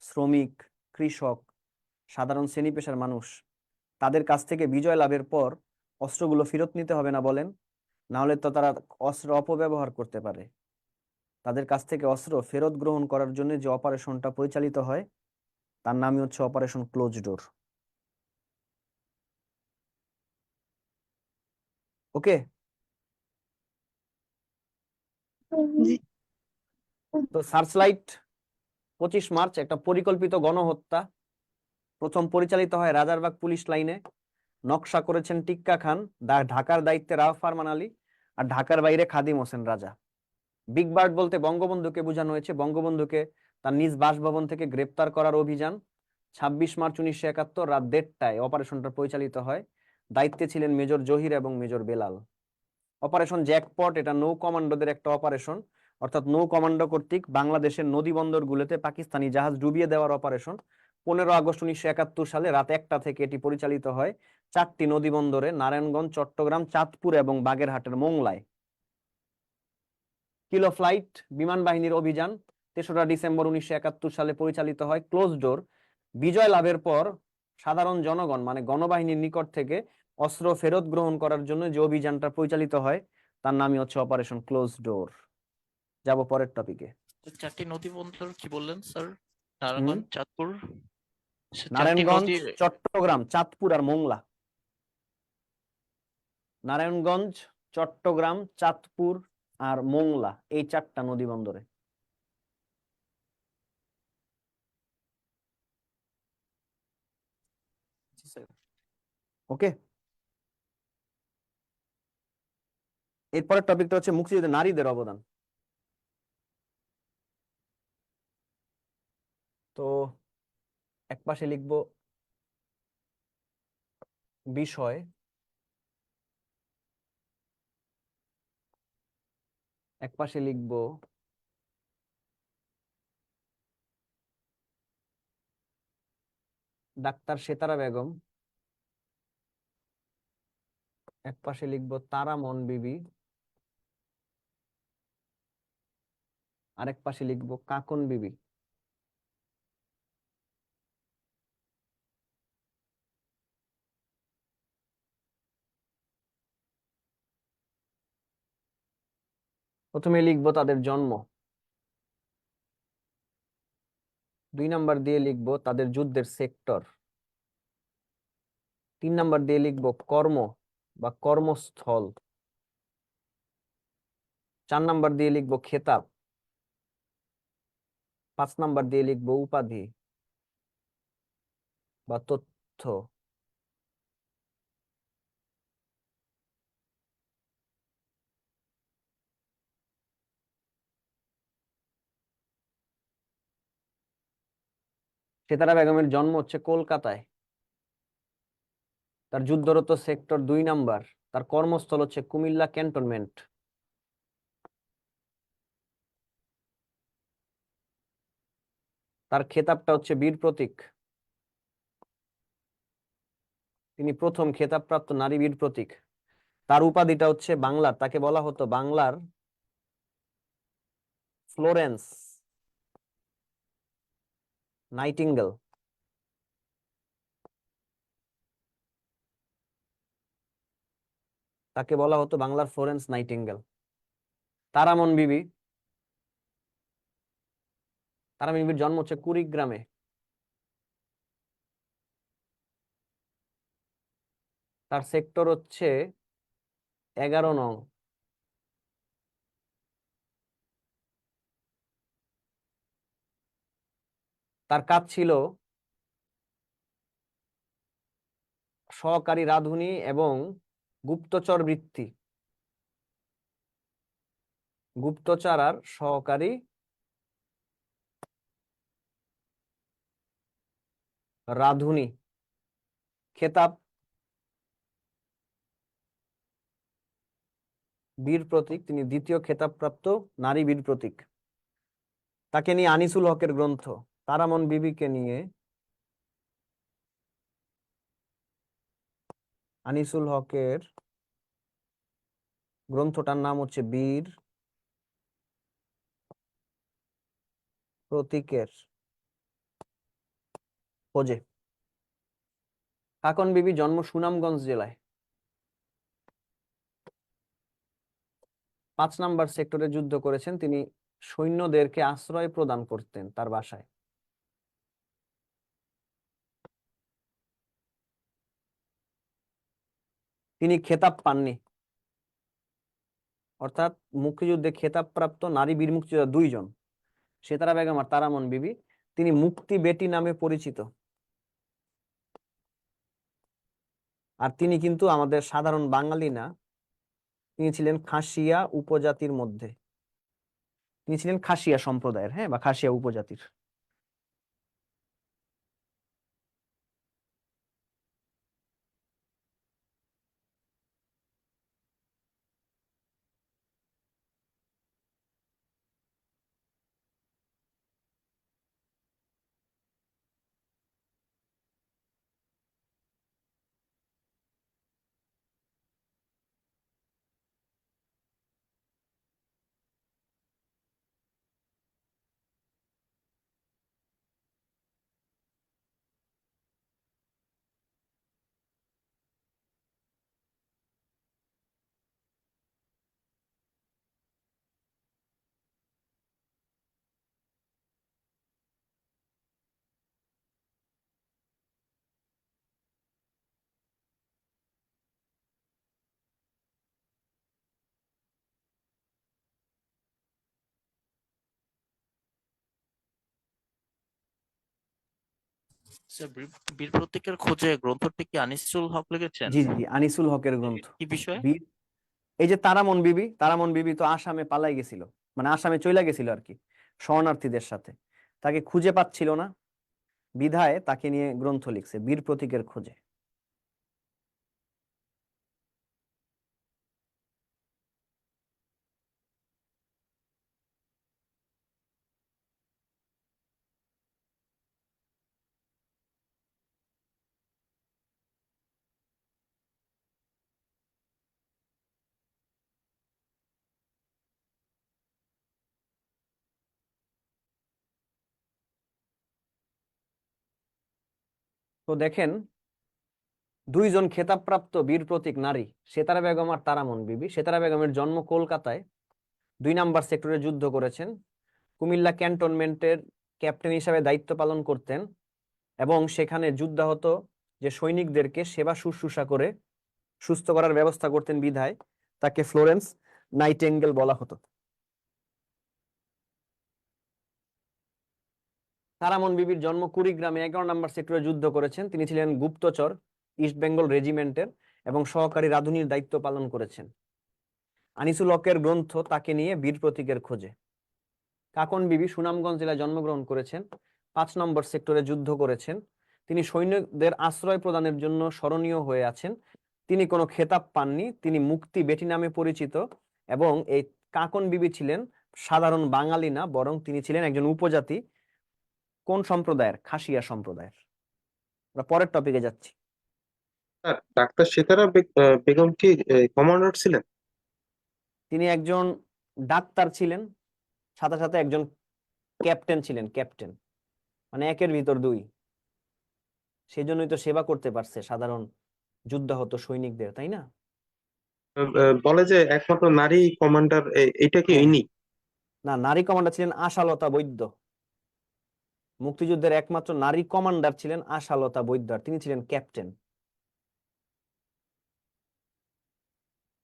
শ্রমিক, কৃষক, সাধারণ শ্রেণী পেশার মানুষ, তাদের কাছ থেকে বিজয় লাভের পর অস্ত্রগুলো ফেরত নিতে হবে না বলেন? না হলে তো তারা অস্ত্র অপব্যবহার করতে পারে। তাদের কাছ থেকে অস্ত্র ফেরত গ্রহণ করার জন্য যে অপারেশনটা পরিচালিত হয় তার নামই হচ্ছে অপারেশন ক্লোজ ডোর। ওকে, তো সার্চলাইট 25 মার্চ একটা পরিকল্পিত গণহত্যা প্রথম পরিচালিত হয় রাজারবাগ পুলিশ লাইনে। নকশা করেছেন টিক্কা খান, ঢাকার দায়িত্বে রাও ফারমান আলী, আর ঢাকার বাইরে খাদিম হোসেন রাজা। বিগ বার্ড বলতে বঙ্গবন্ধুকে বোঝানো হয়েছে। বঙ্গবন্ধুকে তার নিজ বাসভবন থেকে গ্রেপ্তার করার অভিযান 26 মার্চ 1971 রাত 1:30টায় অপারেশনটা পরিচালিত হয়। দায়িত্বে ছিলেন মেজর জহির এবং মেজর বেলাল। অপারেশন জ্যাকপট এটা নৌ কমান্ডোদের একটা অপারেশন, অর্থাৎ নৌ কমান্ডো কর্তৃক বাংলাদেশের নদী বন্দরগুলোতে পাকিস্তানি জাহাজ ডুবিয়ে দেওয়ার অপারেশন। 15 আগস্ট 1971 সালে রাত 1টা থেকে এটি পরিচালিত হয় 4টি নদী বন্দরে, নারায়ণগঞ্জ, চট্টগ্রাম, চাঁদপুর এবং বাগেরহাটের মোংলায়। কিলো ফ্লাইট বিমান বাহিনীর অভিযান 3রা ডিসেম্বর 1971 সালে পরিচালিত হয়। ক্লোজ ডোর বিজয় লাভের পর সাধারণ জনগণ মানে গণবাহিনীর নিকট থেকে অস্ত্র ফেরত গ্রহণ করার জন্য যে অভিযানটা পরিচালিত হয় তার নামই হচ্ছে অপারেশন ক্লোজ ডোর। যাব পরের টপিকে। 4টি নদী বন্দর কি বললেন স্যার? হুম, নারায়ণগঞ্জ, চাঁদপুর। 4টি নারায়ণগঞ্জ, নদীর চট্টগ্রাম, চাঁদপুর আর মোংলা। নারায়ণগঞ্জ, চট্টগ্রাম, চাঁদপুর আর মোংলা, এই 4টা নদী বন্দরে। ওকে, এরপরের টপিকটা হচ্ছে মুক্তিযুদ্ধে নারীদের অবদান। তো একপাশে লিখব বিষয়, একপাশে লিখব ডাক্তার সেতারা বেগম, একপাশে লিখব তারামন বিবি, আরেক পাশে লিখব কাকন বিবি। প্রথমে লিখবো তাদের জন্ম, 2 নাম্বার দিয়ে লিখবো তাদের যুদ্ধের সেক্টর, 3 নাম্বার দিয়ে লিখবো কর্ম বা কর্মস্থল, 4 নাম্বার দিয়ে লিখবো খেতাব, 5 নাম্বার দিয়ে লিখবো উপাধি বা তথ্য, সেতারা বেগমের জন্ম হচ্ছে কলকাতায়, তার যুদ্ধরত সেক্টর 2 নাম্বার, তার কর্মস্থল হচ্ছে কুমিল্লা ক্যান্টনমেন্ট, তার খেতাবটা হচ্ছে বীর প্রতীক, তিনি প্রথম খেতাবপ্রাপ্ত নারী বীর প্রতীক, তার উপাধিটা হচ্ছে বাংলার, তাকে বলা হতো বাংলার ফ্লোরেন্স নাইটিঙ্গেল, তাকে বলা হতো বাংলার ফ্লোরেন্স নাইটিঙ্গেল। তারামন বিবি, তারামন বিবির জন্ম হচ্ছে কুড়িগ্রামে, তার সেক্টর হচ্ছে 11 নং, তার কাজ ছিল সহকারী রাঁধুনি এবং গুপ্তচর বৃত্তি, গুপ্তচর আর সহকারী রাঁধুনি। খেতাব বীর প্রতীক, তিনি দ্বিতীয় খেতাবপ্রাপ্ত নারী বীর প্রতীক। তাকে নিয়ে আনিসুল হকের গ্রন্থ, তারামন বিবিকে নিয়ে আনিসুল হকের গ্রন্থটার নাম হচ্ছে বীর প্রতীকের খোঁজে। কাকন বিবি জন্ম সুনামগঞ্জ জেলায়, 5 নাম্বার সেক্টরে যুদ্ধ করেছেন, তিনি সৈন্যদেরকে আশ্রয় প্রদান করতেন তার বাসায়। তিনি খেতাব পাননি, অর্থাৎ মুক্তিযুদ্ধে খেতাবপ্রাপ্ত নারী বীর মুক্তিযোদ্ধা 2 জন, সেতারা বেগম আর তারামন বিবি। তিনি মুক্তি বেটি নামে পরিচিত, আর তিনি কিন্তু আমাদের সাধারণ বাঙালি না, তিনি ছিলেন খাসিয়া উপজাতির মধ্যে, তিনি ছিলেন খাসিয়া সম্প্রদায়ের, হ্যাঁ, বা খাসিয়া উপজাতির। স্যার, বীর প্রতীকের খোঁজে গ্রন্থটি কি আনিসুল হক লিখেছেন? জি জি জি, আনিসুল হকের গ্রন্থ। কি বিষয়? বীর, এই যে তারামন বিবি, তারামন বিবি তো আসামে পালাই গেছিল, মানে আসামে চলে গেছিল আর কি শরণার্থীদের সাথে, তাকে খুঁজে পাচ্ছিল না, বিধায় তাকে নিয়ে গ্রন্থ লিখছে বীর প্রতীকের খোঁজে। তো দেখেন, 2 জন খেতাবপ্রাপ্ত বীর প্রতীক নারী, সেতারা বেগম আর তারামন বিবি। সেতারা বেগমের জন্ম কলকাতায়, 2 নাম্বার সেক্টরে যুদ্ধ করেছেন। কুমিল্লা ক্যান্টনমেন্টের ক্যাপ্টেন হিসাবে দায়িত্ব পালন করতেন এবং সেখানে যুদ্ধাহত যে সৈনিকদেরকে সেবা শুশ্রূষা করে সুস্থ করার ব্যবস্থা করতেন বিধায় তাকে ফ্লোরেন্স নাইটেঙ্গেল বলা হতো। তারামন বিবির জন্ম কুড়িগ্রামে, 11 নাম্বার সেক্টরে যুদ্ধ করেছেন। তিনি ছিলেন গুপ্তচর ইস্ট বেঙ্গল রেজিমেন্টের এবং সহকারী রাঁধুনির দায়িত্ব পালন করেছেন। আনিসুল হকের গ্রন্থ তাকে নিয়ে বীর প্রতীকের খোঁজে। কাকন বিবি সুনামগঞ্জ জেলায় জন্মগ্রহণ করেছেন, 5 নম্বর সেক্টরে যুদ্ধ করেছেন। তিনি সৈন্যদের আশ্রয় প্রদানের জন্য স্মরণীয় হয়ে আছেন। তিনি কোনো খেতাব পাননি, তিনি মুক্তি বেটি নামে পরিচিত এবং এই কাকন বিবি ছিলেন সাধারণ বাঙালি না, বরং তিনি ছিলেন একজন উপজাতি। কোন সম্প্রদায়ের? খাসিয়া সম্প্রদায়ের। আমরা পরের টপিকে যাচ্ছি। স্যার, ডাক্তার সিতারা বেগম কি কমান্ডার ছিলেন? তিনি একজন ডাক্তার ছিলেন, সাথে সাথে একজন ক্যাপ্টেন ছিলেন। ক্যাপ্টেন মানে একের ভিতর দুই, সেই জন্যই তো সেবা করতে পারছে সাধারণ যুদ্ধাহত সৈনিকদের, তাই না? বলে যে একমাত্র নারী কমান্ডার, এটা কি হ্যাঁ, ইনি? না, নারী কমান্ডার ছিলেন আশালতা বৈদ্য। মুক্তিযুদ্ধের একমাত্র নারী কমান্ডার ছিলেন আশালতা বৈদ্য, আর তিনি ছিলেন ক্যাপ্টেন।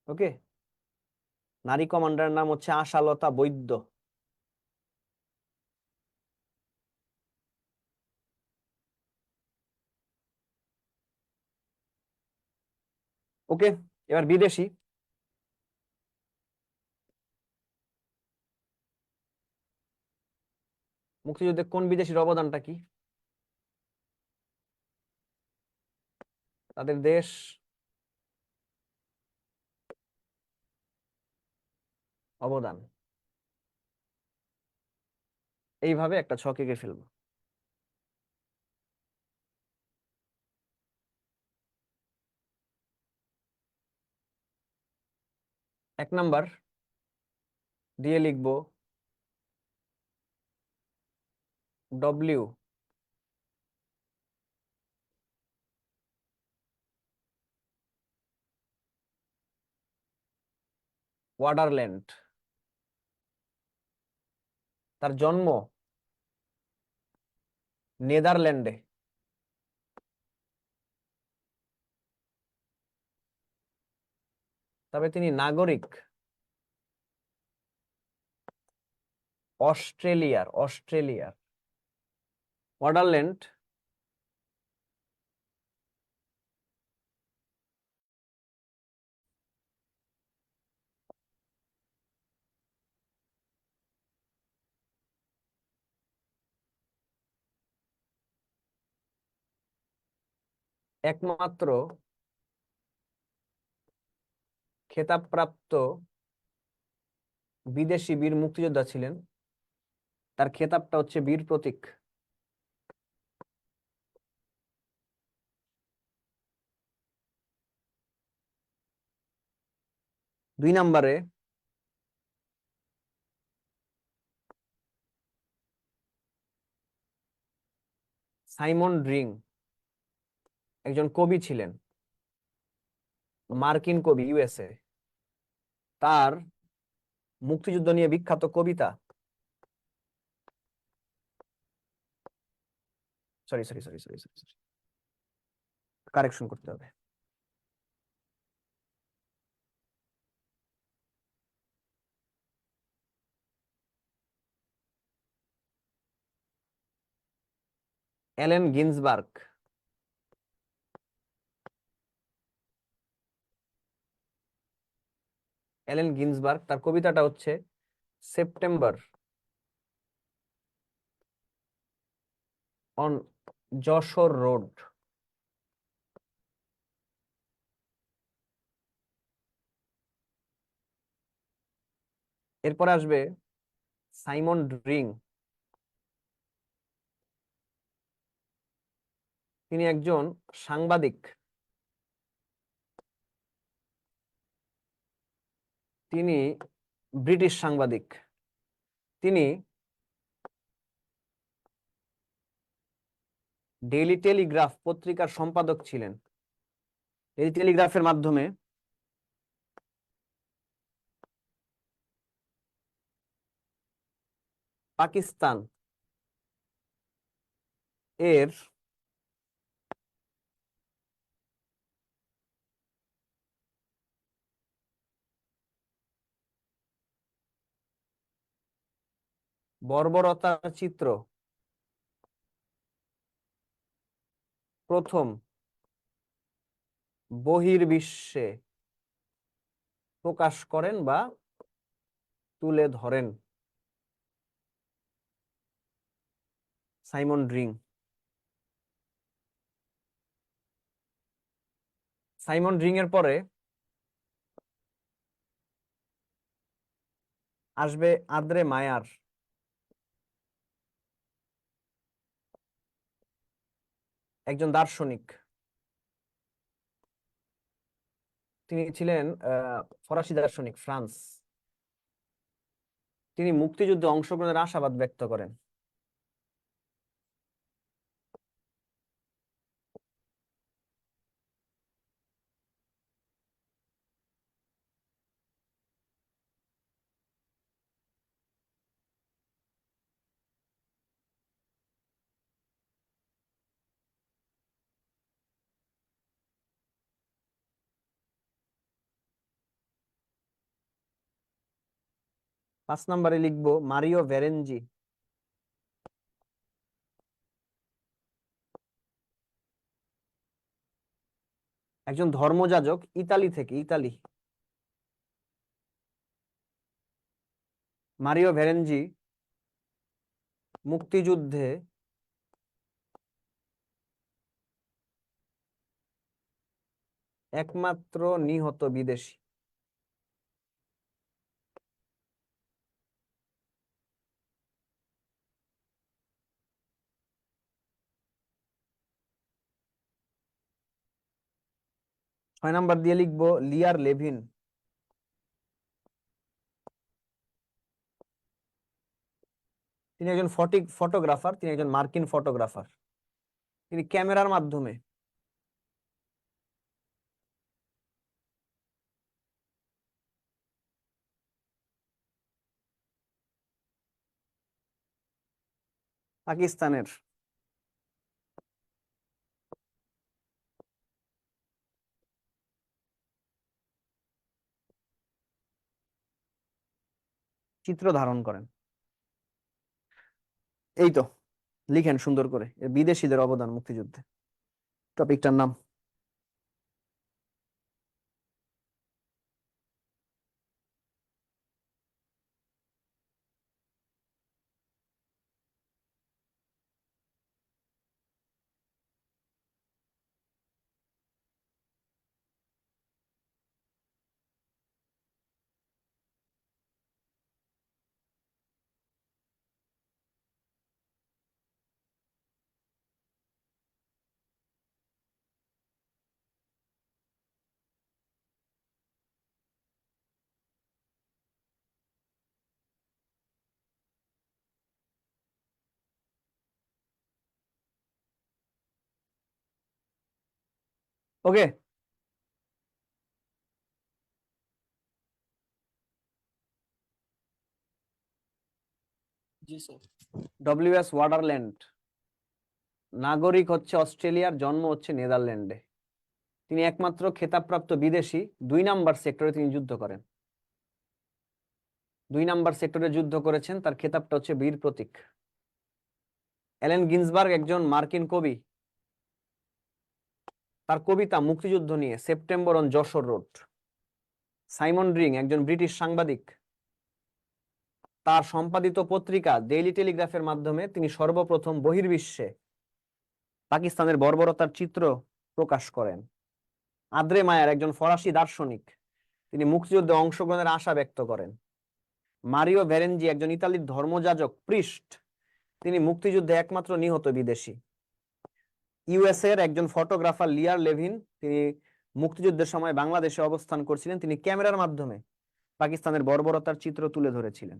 ওকে, নারী কমান্ডার নাম হচ্ছে আশালতা বৈদ্য। ওকে, এবার বিদেশি। মুক্তিযুদ্ধে কোন বিদেশির অবদানটা কি? তাদের দেশ, অবদান, এইভাবে একটা ছক এঁকে ফেলবো। এক নাম্বার দিয়ে লিখবো ডব্লিউ ওয়াটারল্যান্ড। তার জন্ম নেদারল্যান্ডে। তবে তিনি নাগরিক অস্ট্রেলিয়ার। ওয়াটারল্যান্ড একমাত্র খেতাবপ্রাপ্ত বিদেশি বীর মুক্তিযোদ্ধা ছিলেন। তার খেতাবটা হচ্ছে বীর প্রতীক। দুই নাম্বারে সাইমন ড্রিং একজন কবি ছিলেন, মার্কিন কবি, ইউএসএ। তার মুক্তিযুদ্ধ নিয়ে বিখ্যাত কবিতা, সরি, কারেকশন করতে হবে। Allen Ginsberg. অ্যালেন গিন্সবার্গ, তার কবিতাটা হচ্ছে সেপ্টেম্বর অন যশোর রোড। এরপর আসবে সাইমন ড্রিং। তিনি একজন সাংবাদিক। তিনি ব্রিটিশ সাংবাদিক। তিনি ডেইলি টেলিগ্রাফ পত্রিকার সম্পাদক ছিলেন। ডেইলি টেলিগ্রাফের মাধ্যমে পাকিস্তান এর বর্বরতার চিত্র প্রথম বহির্বিশ্বে প্রকাশ করেন বা তুলে ধরেন? Simon ring. সাইমন রিং এর পরে আসবে আদ্রে মায়ার। একজন দার্শনিক, তিনি ছিলেন ফরাসি দার্শনিক, ফ্রান্স। তিনি মুক্তিযুদ্ধে অংশগ্রহণের আশাবাদ ব্যক্ত করেন। পাঁচ নম্বরে লিখবো মারিও ভেরেনজি। একজন ধর্মযাজক, ইতালি থেকে, ইতালি। মারিও ভেরেনজি মুক্তিযুদ্ধে একমাত্র নিহত বিদেশি। ছয় নাম্বার দিয়ে লিখবো লিয়ার লেভিন। তিনি একজন ফটোগ্রাফার, তিনি একজন মার্কিন ফটোগ্রাফার। তিনি ক্যামেরার মাধ্যমে পাকিস্তানের চিত্র ধারণ করেন। এই তো লিখেন সুন্দর করে বিদেশিদের অবদান মুক্তিযুদ্ধে, টপিকটার নাম। ওকে, জি স্যার। ডব্লিউ.এস. ওয়াটারল্যান্ড নাগরিক হচ্ছে অস্ট্রেলিয়ার, জন্ম হচ্ছে নেদারল্যান্ডে। তিনি একমাত্র খেতাবপ্রাপ্ত বিদেশি, 2 নাম্বার সেক্টরে তিনি যুদ্ধ করেন। 2 নাম্বার সেক্টরে যুদ্ধ করেছেন, তার খেতাবটা হচ্ছে বীর প্রতীক। অ্যালেন গিন্সবার্গ একজন মার্কিন কবি, তার কবিতা মুক্তিযুদ্ধ নিয়ে, September on Jessore road. Simon ring একজন ব্রিটিশ সাংবাদিক, তার সম্পাদিত পত্রিকা ডেইলি টেলিগ্রাফের মাধ্যমে তিনি সর্বপ্রথম বহির্বিশ্বে পাকিস্তানের বর্বরতার চিত্র প্রকাশ করেন। আদ্রে মায়ার একজন ফরাসি দার্শনিক, তিনি মুক্তিযুদ্ধে অংশগ্রহণের আশা ব্যক্ত করেন। মারিও ভেরেনজি একজন ইতালির ধর্মযাজক, প্রিস্ট, তিনি মুক্তিযুদ্ধে একমাত্র নিহত বিদেশি। ইউএসএ এর একজন ফটোগ্রাফার লিয়ার লেভিন, তিনি মুক্তিযুদ্ধের সময় বাংলাদেশে অবস্থান করছিলেন, তিনি ক্যামেরার মাধ্যমে পাকিস্তানের বর্বরতার চিত্র তুলে ধরেছিলেন।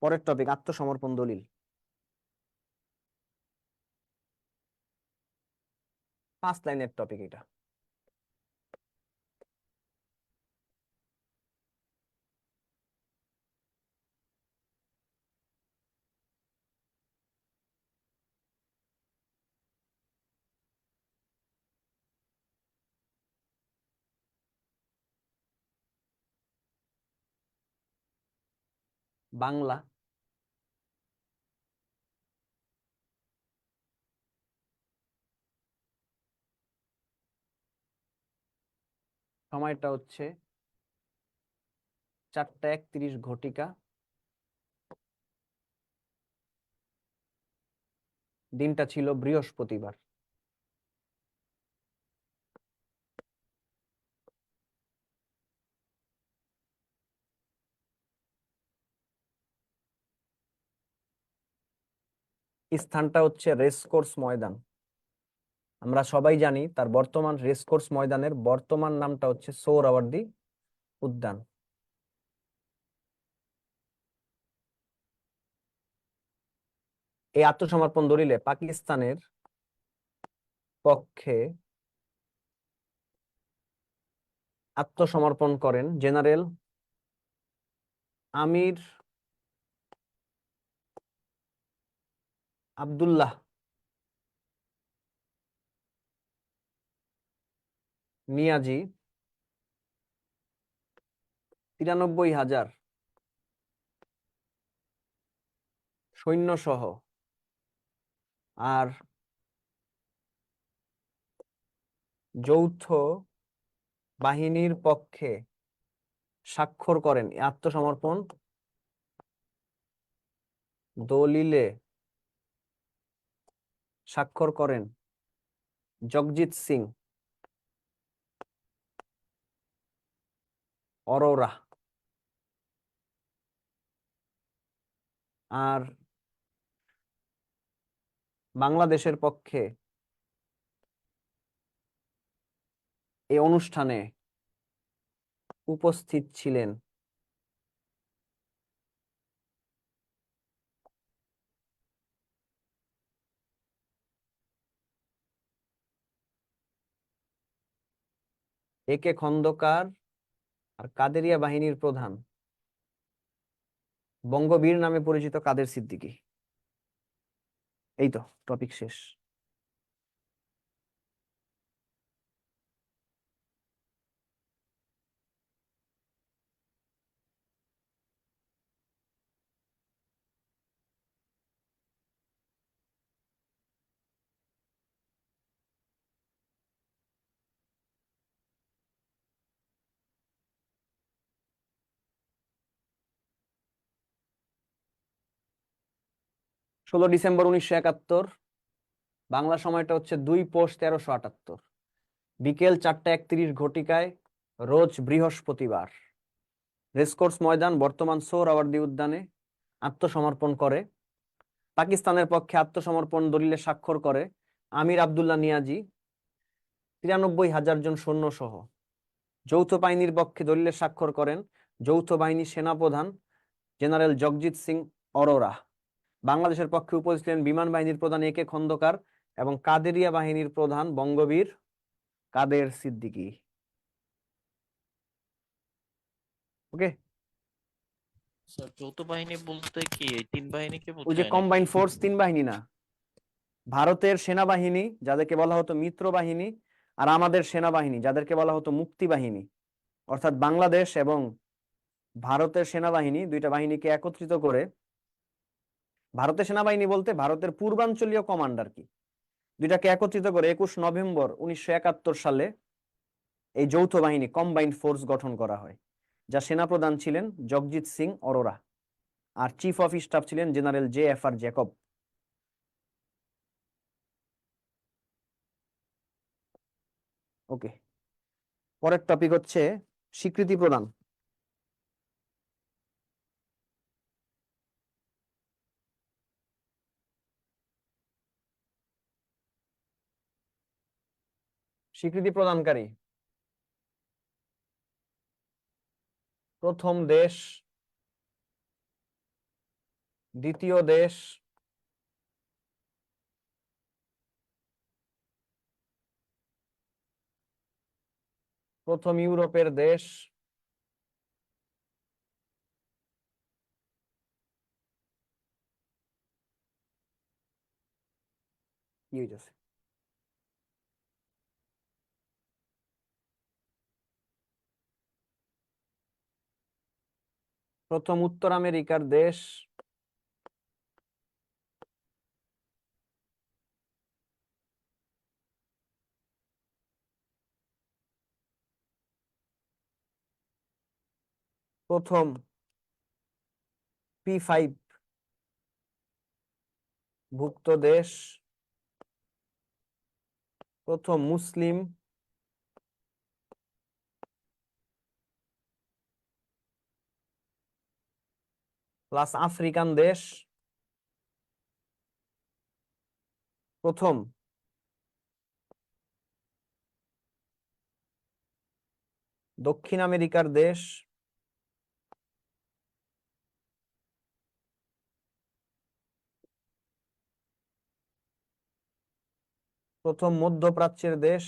পরের টপিক আত্মসমর্পণ দলিল। 5 লাইনের টপিক এটা। বাংলা, সময়টা হচ্ছে 4টা 31 ঘটিকা, দিনটা ছিল বৃহস্পতিবার। স্থানটা হচ্ছে রেসকোর্স ময়দান। আমরা সবাই জানি তার বর্তমান রেসকোর্স ময়দানের বর্তমান নামটা হচ্ছে সোহরাওয়ার্দী উদ্যান। এই আত্মসমর্পণ দলিলে পাকিস্তানের পক্ষে আত্মসমর্পণ করেন জেনারেল আমির আব্দুল্লাহ নিয়াজি 93,000 সৈন্যসহ আর যৌথ বাহিনীর পক্ষে স্বাক্ষর করেন এই আত্মসমর্পণ দলিলে স্বাক্ষর করেন জগজিৎ সিং অরোরা। আর বাংলাদেশের পক্ষে এই অনুষ্ঠানে উপস্থিত ছিলেন একে খন্দকার আর কাদেরিয়া বাহিনীর প্রধান বঙ্গবীর নামে পরিচিত কাদের সিদ্দিকী। এই তো টপিক শেষ। December 16, 1971, বাংলা সময়টা হচ্ছে 2 পৌষ 1378, বিকেল 4টা 31 ঘটিকায়, রোজ বৃহস্পতিবার, রেসকোর্স ময়দান বর্তমান সোহরাওয়ার্দী উদ্যানে আত্মসমর্পণ করে। পাকিস্তানের পক্ষে আত্মসমর্পণ দলিলে স্বাক্ষর করে আমির আব্দুল্লাহ নিয়াজি 93,000 জন সৈন্য সহ। যৌথ বাহিনীর পক্ষে দলিলে স্বাক্ষর করেন যৌথ বাহিনী সেনাপ্রধান জেনারেল জগজিৎ সিং অরোরা। বাংলাদেশের পক্ষে উপস্থিত ছিলেন বিমান বাহিনীর প্রধান একে খন্দকার এবং কাদেরিয়া বাহিনীর প্রধান বঙ্গবীর কাদের সিদ্দিকী। ওকে, স্যার যৌথ বাহিনী বলতে কি এই তিন বাহিনীকে ওই যে বোঝায় কম্বাইন্ড নাকি? ফোর্স, 3 বাহিনী না, ভারতের সেনাবাহিনী যাদেরকে বলা হতো মিত্র বাহিনী আর আমাদের সেনাবাহিনী যাদেরকে বলা হতো মুক্তি বাহিনী, অর্থাৎ বাংলাদেশ এবং ভারতের সেনাবাহিনী দুইটা বাহিনীকে একত্রিত করে, ভারতের সেনাবাহিনী বলতে ভারতের পূর্বাঞ্চলীয় কমান্ডার কি, দুইটাকে একত্রিত করে 21 নভেম্বর 1971 সালে এই যৌথ বাহিনী কম্বাইন্ড ফোর্স গঠন করা হয়, যা সেনাপ্রধান ছিলেন জগজিৎ সিং অরোরা আর চিফ অফ স্টাফ ছিলেন জেনারেল JFR জ্যাকব। ওকে, পরের টপিক হচ্ছে স্বীকৃতি প্রদান। স্বীকৃতি প্রদানকারী প্রথম দেশ, দ্বিতীয় দেশ, প্রথম ইউরোপের দেশ, কি হইতেছে, প্রথম উত্তর আমেরিকার দেশ। প্রথম P5 ভুক্ত দেশ। প্রথম মুসলিম প্লাস আফ্রিকান দেশ। প্রথম দক্ষিণ আমেরিকার দেশ। প্রথম মধ্যপ্রাচ্যের দেশ।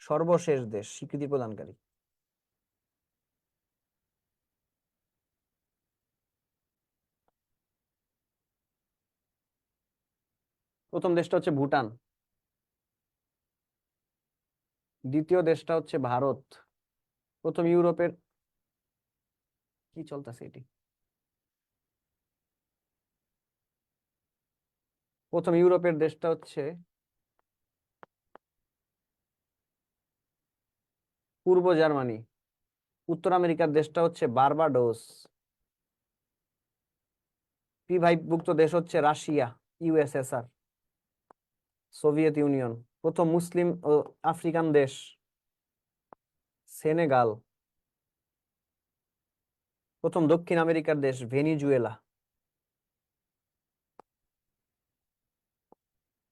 সর্বশেষ দেশ স্বীকৃতি প্রদানকারী। প্রথম দেশটা হচ্ছে ভুটান। দ্বিতীয় দেশটা হচ্ছে ভারত। প্রথম ইউরোপের কি চলতেছে এটি? প্রথম ইউরোপের দেশটা হচ্ছে পূর্ব জার্মানি। উত্তর আমেরিকার দেশটা হচ্ছে বার্বাডোস। P5 ভুক্ত দেশ হচ্ছে রাশিয়া, ইউএসএসআর, সোভিয়েত ইউনিয়ন। প্রথম মুসলিম ও আফ্রিকান দেশ সেনেগাল। প্রথম দক্ষিণ আমেরিকার দেশ ভেনিজুয়েলা।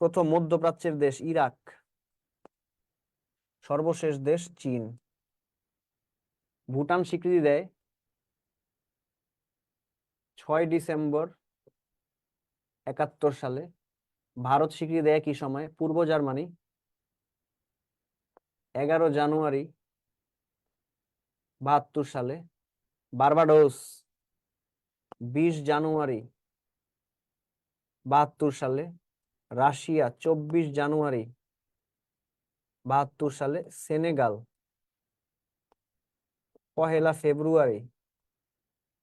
প্রথম মধ্যপ্রাচ্যের দেশ ইরাক। সর্বশেষ দেশ চীন। ভুটান স্বীকৃতি দেয় 6 ডিসেম্বর 71 সালে। ভারত স্বীকৃতি দেয় কি সময়? পূর্ব জার্মানি 11 জানুয়ারি 72 সালে। বার্বাডোস 20 জানুয়ারি 72 সালে। রাশিয়া 24 জানুয়ারি 72 সালে। সেনেগাল 1 ফেব্রুয়ারি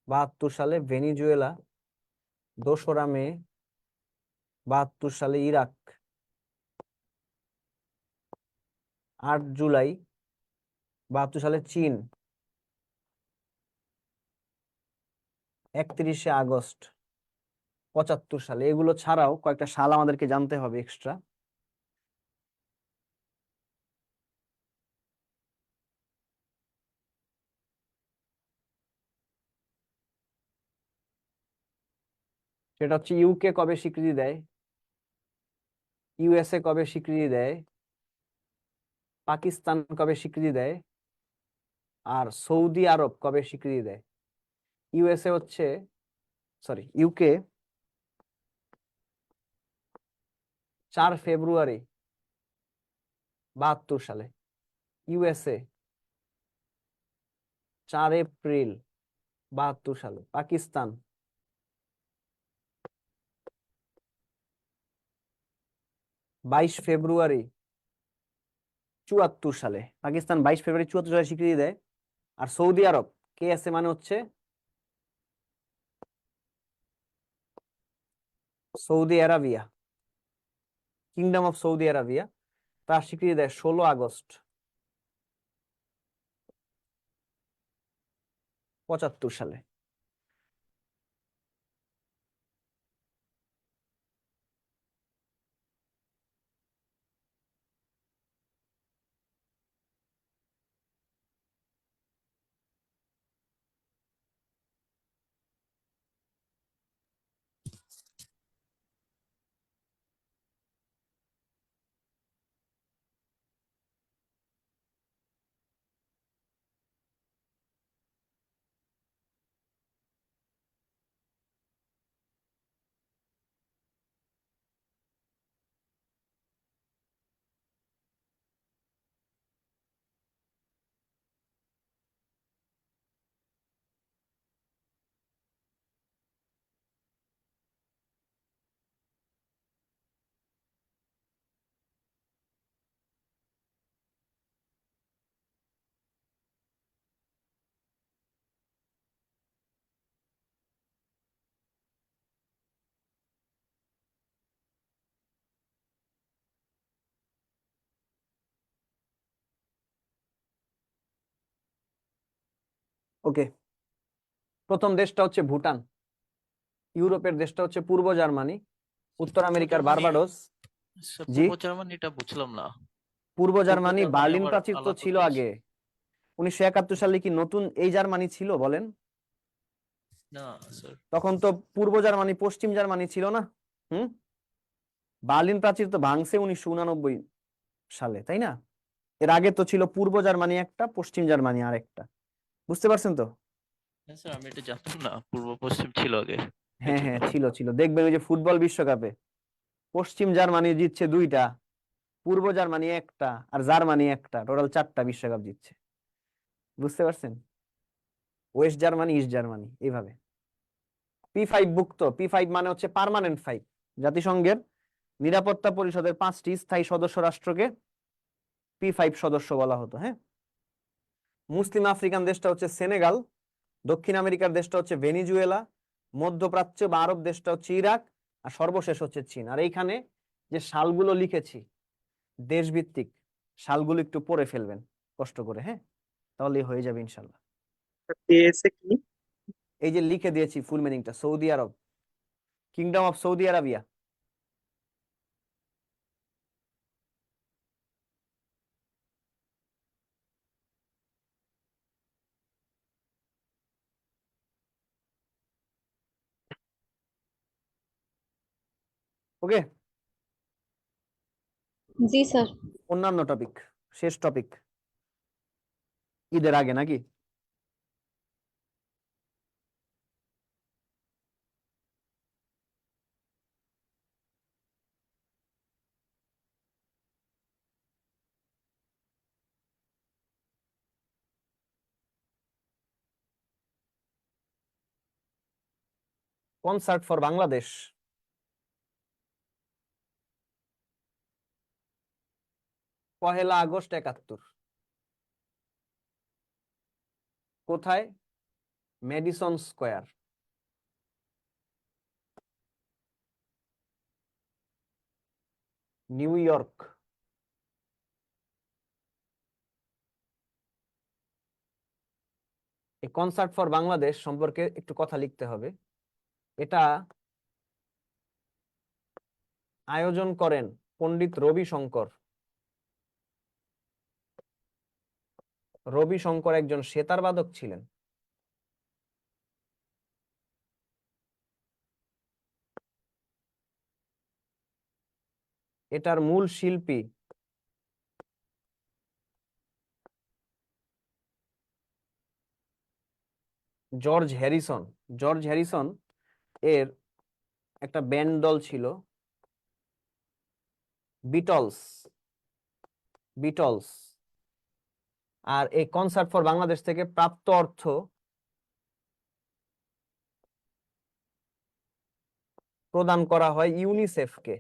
72 সালে। ভেনিজুয়েলা 2রা মে 72 সালে। ইরাক 8 জুলাই 72 সালে। চীন 31 আগস্ট 75 সালে। এগুলো ছাড়াও কয়েকটা সাল আমাদেরকে জানতে হবে এক্সট্রা। সেটা হচ্ছে ইউকে কবে স্বীকৃতি দেয়, ইউএসএ কবে স্বীকৃতি দেয়, পাকিস্তান কবে স্বীকৃতি দেয়, আর সৌদি আরব কবে স্বীকৃতি দেয়। ইউএসএ হচ্ছে ইউকে 4 ফেব্রুয়ারি 72 সালে। ইউএসএ 4 এপ্রিল 72 সালে। পাকিস্তান 22 ফেব্রুয়ারি 74 সালে। পাকিস্তান 22 ফেব্রুয়ারি 74 সালে স্বীকৃতি দেয়। আর সৌদি আরব কেএসএ মানে হচ্ছে Saudi Arabia, kingdom of Saudi Arabia, তার স্বীকৃতি দেয় 16 আগস্ট 75 সালে। ওকে, প্রথম দেশটা হচ্ছে ভুটান, ইউরোপের দেশটা হচ্ছে পূর্ব জার্মানি, উত্তর আমেরিকার জার্মানি বারবাডোস। স্যার, জি, পূর্ব জার্মানিটা বুঝলাম না। পূর্ব পূর্ব জার্মানি জার্মানি বার্লিন আবার প্রাচীর তো আলাদা ছিল দেশ। আগে। 1971 সালে কি নতুন এই জার্মানি ছিল বলেন? না স্যার। তখন তো পূর্ব জার্মানি পশ্চিম জার্মানি ছিল না। হুম, বার্লিন প্রাচীর তো ভাঙছে 1989 সালে, তাই না? এর আগে তো ছিল পূর্ব জার্মানি একটা, পশ্চিম জার্মানি আরেকটা। বুঝতে পারছেন তো? হ্যাঁ স্যার, আমি এটা জানতাম না, পূর্ব পশ্চিম ছিল আগে, এই হ্যাঁ জন্য। হ্যাঁ, ছিল ছিল, দেখবেন ওই যে ফুটবল বিশ্বকাপে পশ্চিম জার্মানি জিতছে দুইটা, পূর্ব জার্মানি একটা, আর জার্মানি একটা, টোটাল 4টা বিশ্বকাপ জিতছে। বুঝতে পারছেন? ওয়েস্ট জার্মানি, ইস্ট জার্মানি, এইভাবে। P5 ভুক্ত, P5 মানে হচ্ছে পার্মানেন্ট ফাইভ। জাতিসংঘের নিরাপত্তা পরিষদের 5টি স্থায়ী সদস্য রাষ্ট্রকে P5 সদস্য বলা হতো। হ্যাঁ, মুসলিম আফ্রিকান দেশটা হচ্ছে সেনেগাল, দক্ষিণ আমেরিকার দেশটা হচ্ছে ভেনিজুয়েলা, মধ্যপ্রাচ্য বা আরব দেশটা হচ্ছে ইরাক, আর সর্বশেষ হচ্ছে চীন। আর এইখানে যে সালগুলো লিখেছি দেশভিত্তিক, সালগুলো একটু পড়ে ফেলবেন কষ্ট করে, হ্যাঁ, তাহলেই হয়ে যাবে ইনশাল্লাহ। কেএসএ কি? এই যে লিখে দিয়েছি ফুল মিনিংটা, Saudi Arab, kingdom of Saudi Arabia. Okay, জি স্যার। অন্যান্য টপিক, শেষ টপিক ঈদের আগে নাকি? Concert for Bangladesh, 1 August 71। কোথায়? Madison Square, New York. এই কনসার্ট ফর বাংলাদেশ সম্পর্কে একটু কথা লিখতে হবে। এটা আয়োজন করেন পণ্ডিত রবি শঙ্কর। রবি শঙ্কর একজন সেতার বাদক ছিলেন। এটার মূল শিল্পী জর্জ হ্যারিসন। জর্জ হ্যারিসন এর একটা ব্যান্ড দল ছিল বিটলস, বিটলস। আর এই কনসার্ট ফর বাংলাদেশ থেকে প্রাপ্ত অর্থ প্রদান করা হয় ইউনিসেফকে।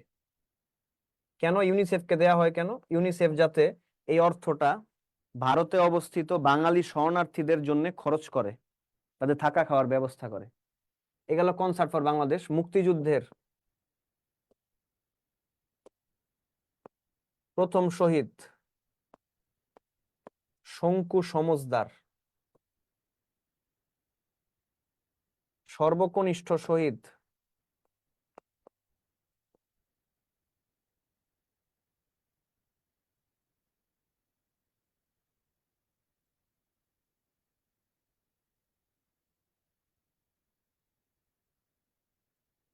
কেন ইউনিসেফকে দেয়া হয়? কেন? ইউনিসেফ যাতে এই অর্থটা ভারতে অবস্থিত বাঙালি শরণার্থীদের জন্য খরচ করে, তাদের থাকা খাওয়ার ব্যবস্থা করে। এ গেল কনসার্ট ফর বাংলাদেশ। মুক্তিযুদ্ধের প্রথম শহীদ শঙ্কু সমজদার, সর্বকনিষ্ঠ শহীদ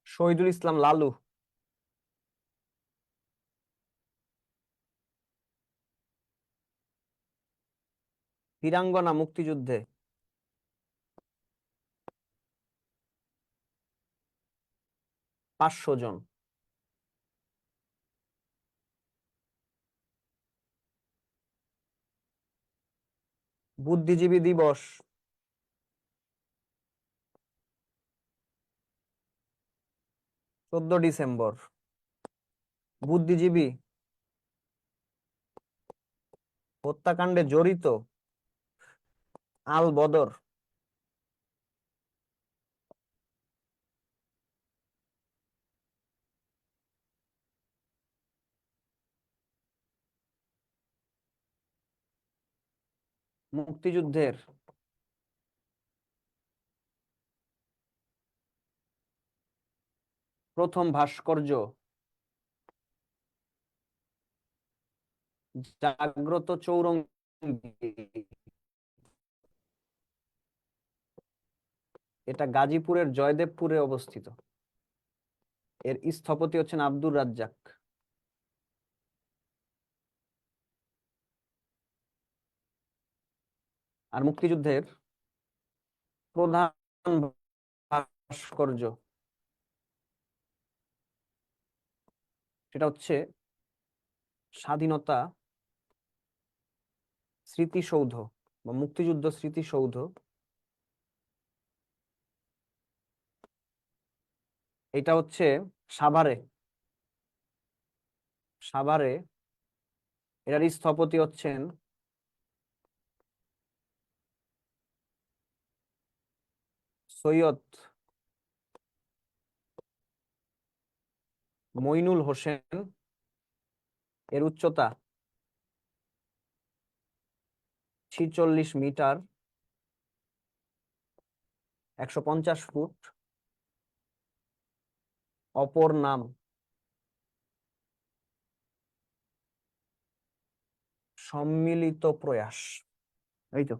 শহীদুল ইসলাম লালু। বীরাঙ্গনা মুক্তিযুদ্ধে 500 জন। বুদ্ধিজীবী দিবস 14 ডিসেম্বর। বুদ্ধিজীবী হত্যাকাণ্ডে জড়িত আল বদর। মুক্তিযুদ্ধের প্রথম ভাস্কর্য জাগ্রত চৌরঙ্গী, এটা গাজীপুরের জয়দেবপুরে অবস্থিত। এর স্থপতি হচ্ছেন আব্দুর রাজ্জাক। আর মুক্তিযুদ্ধের প্রধান ভাস্কর্য সেটা হচ্ছে স্বাধীনতা স্মৃতিসৌধ বা মুক্তিযুদ্ধ স্মৃতিসৌধ। এটা হচ্ছে সাভারে। সাভারে এটার স্থপতি হচ্ছেন সৈয়দ মইনুল হোসেন। এর উচ্চতা 46 মিটার, 150 ফুট। অপর নাম সম্মিলিত প্রয়াস। এই তো।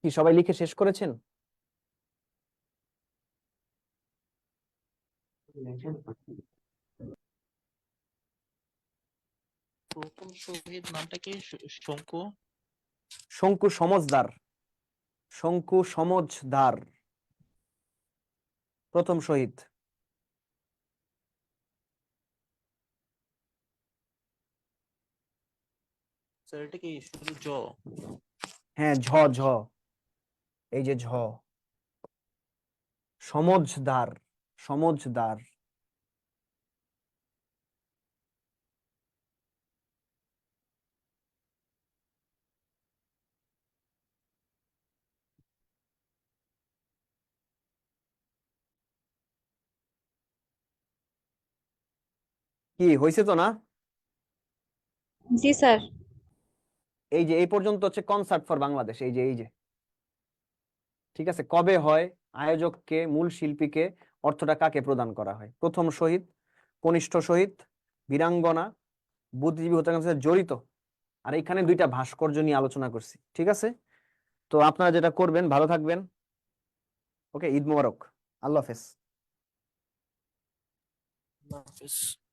কি সবাই লিখে শেষ করেছেন? প্রথম শহীদ নামটা কি? শঙ্কু? শঙ্কু সমজদার। শঙ্কু সমজদার প্রথম শহীদ। স্যার এটা কি শুধু হ্যাঁ, ঝ ঝ, এই যে ঝ, সমজদার। সমজদার। কি হয়েছে তো না? জি স্যার। এই যে এই পর্যন্ত হচ্ছে কনসার্ট ফর বাংলাদেশ। এই যে এই যে, ঠিক আছে। কবে হয়, আয়োজককে, মূল শিল্পীকে, অর্থটা কাকে প্রদান করা হয়, প্রথম শহীদ, কনিষ্ঠ শহীদ, বীরাঙ্গনা, বুদ্ধিজীবী হত্যাকাণ্ডের সাথে জড়িত। আর এখানে দুইটা ভাস্কর্য নিয়ে আলোচনা করছি, ঠিক আছে। তো আপনারা যেটা করবেন, ভালো থাকবেন। ওকে, ঈদ মোবারক। আল্লাহ হাফেজ। জো।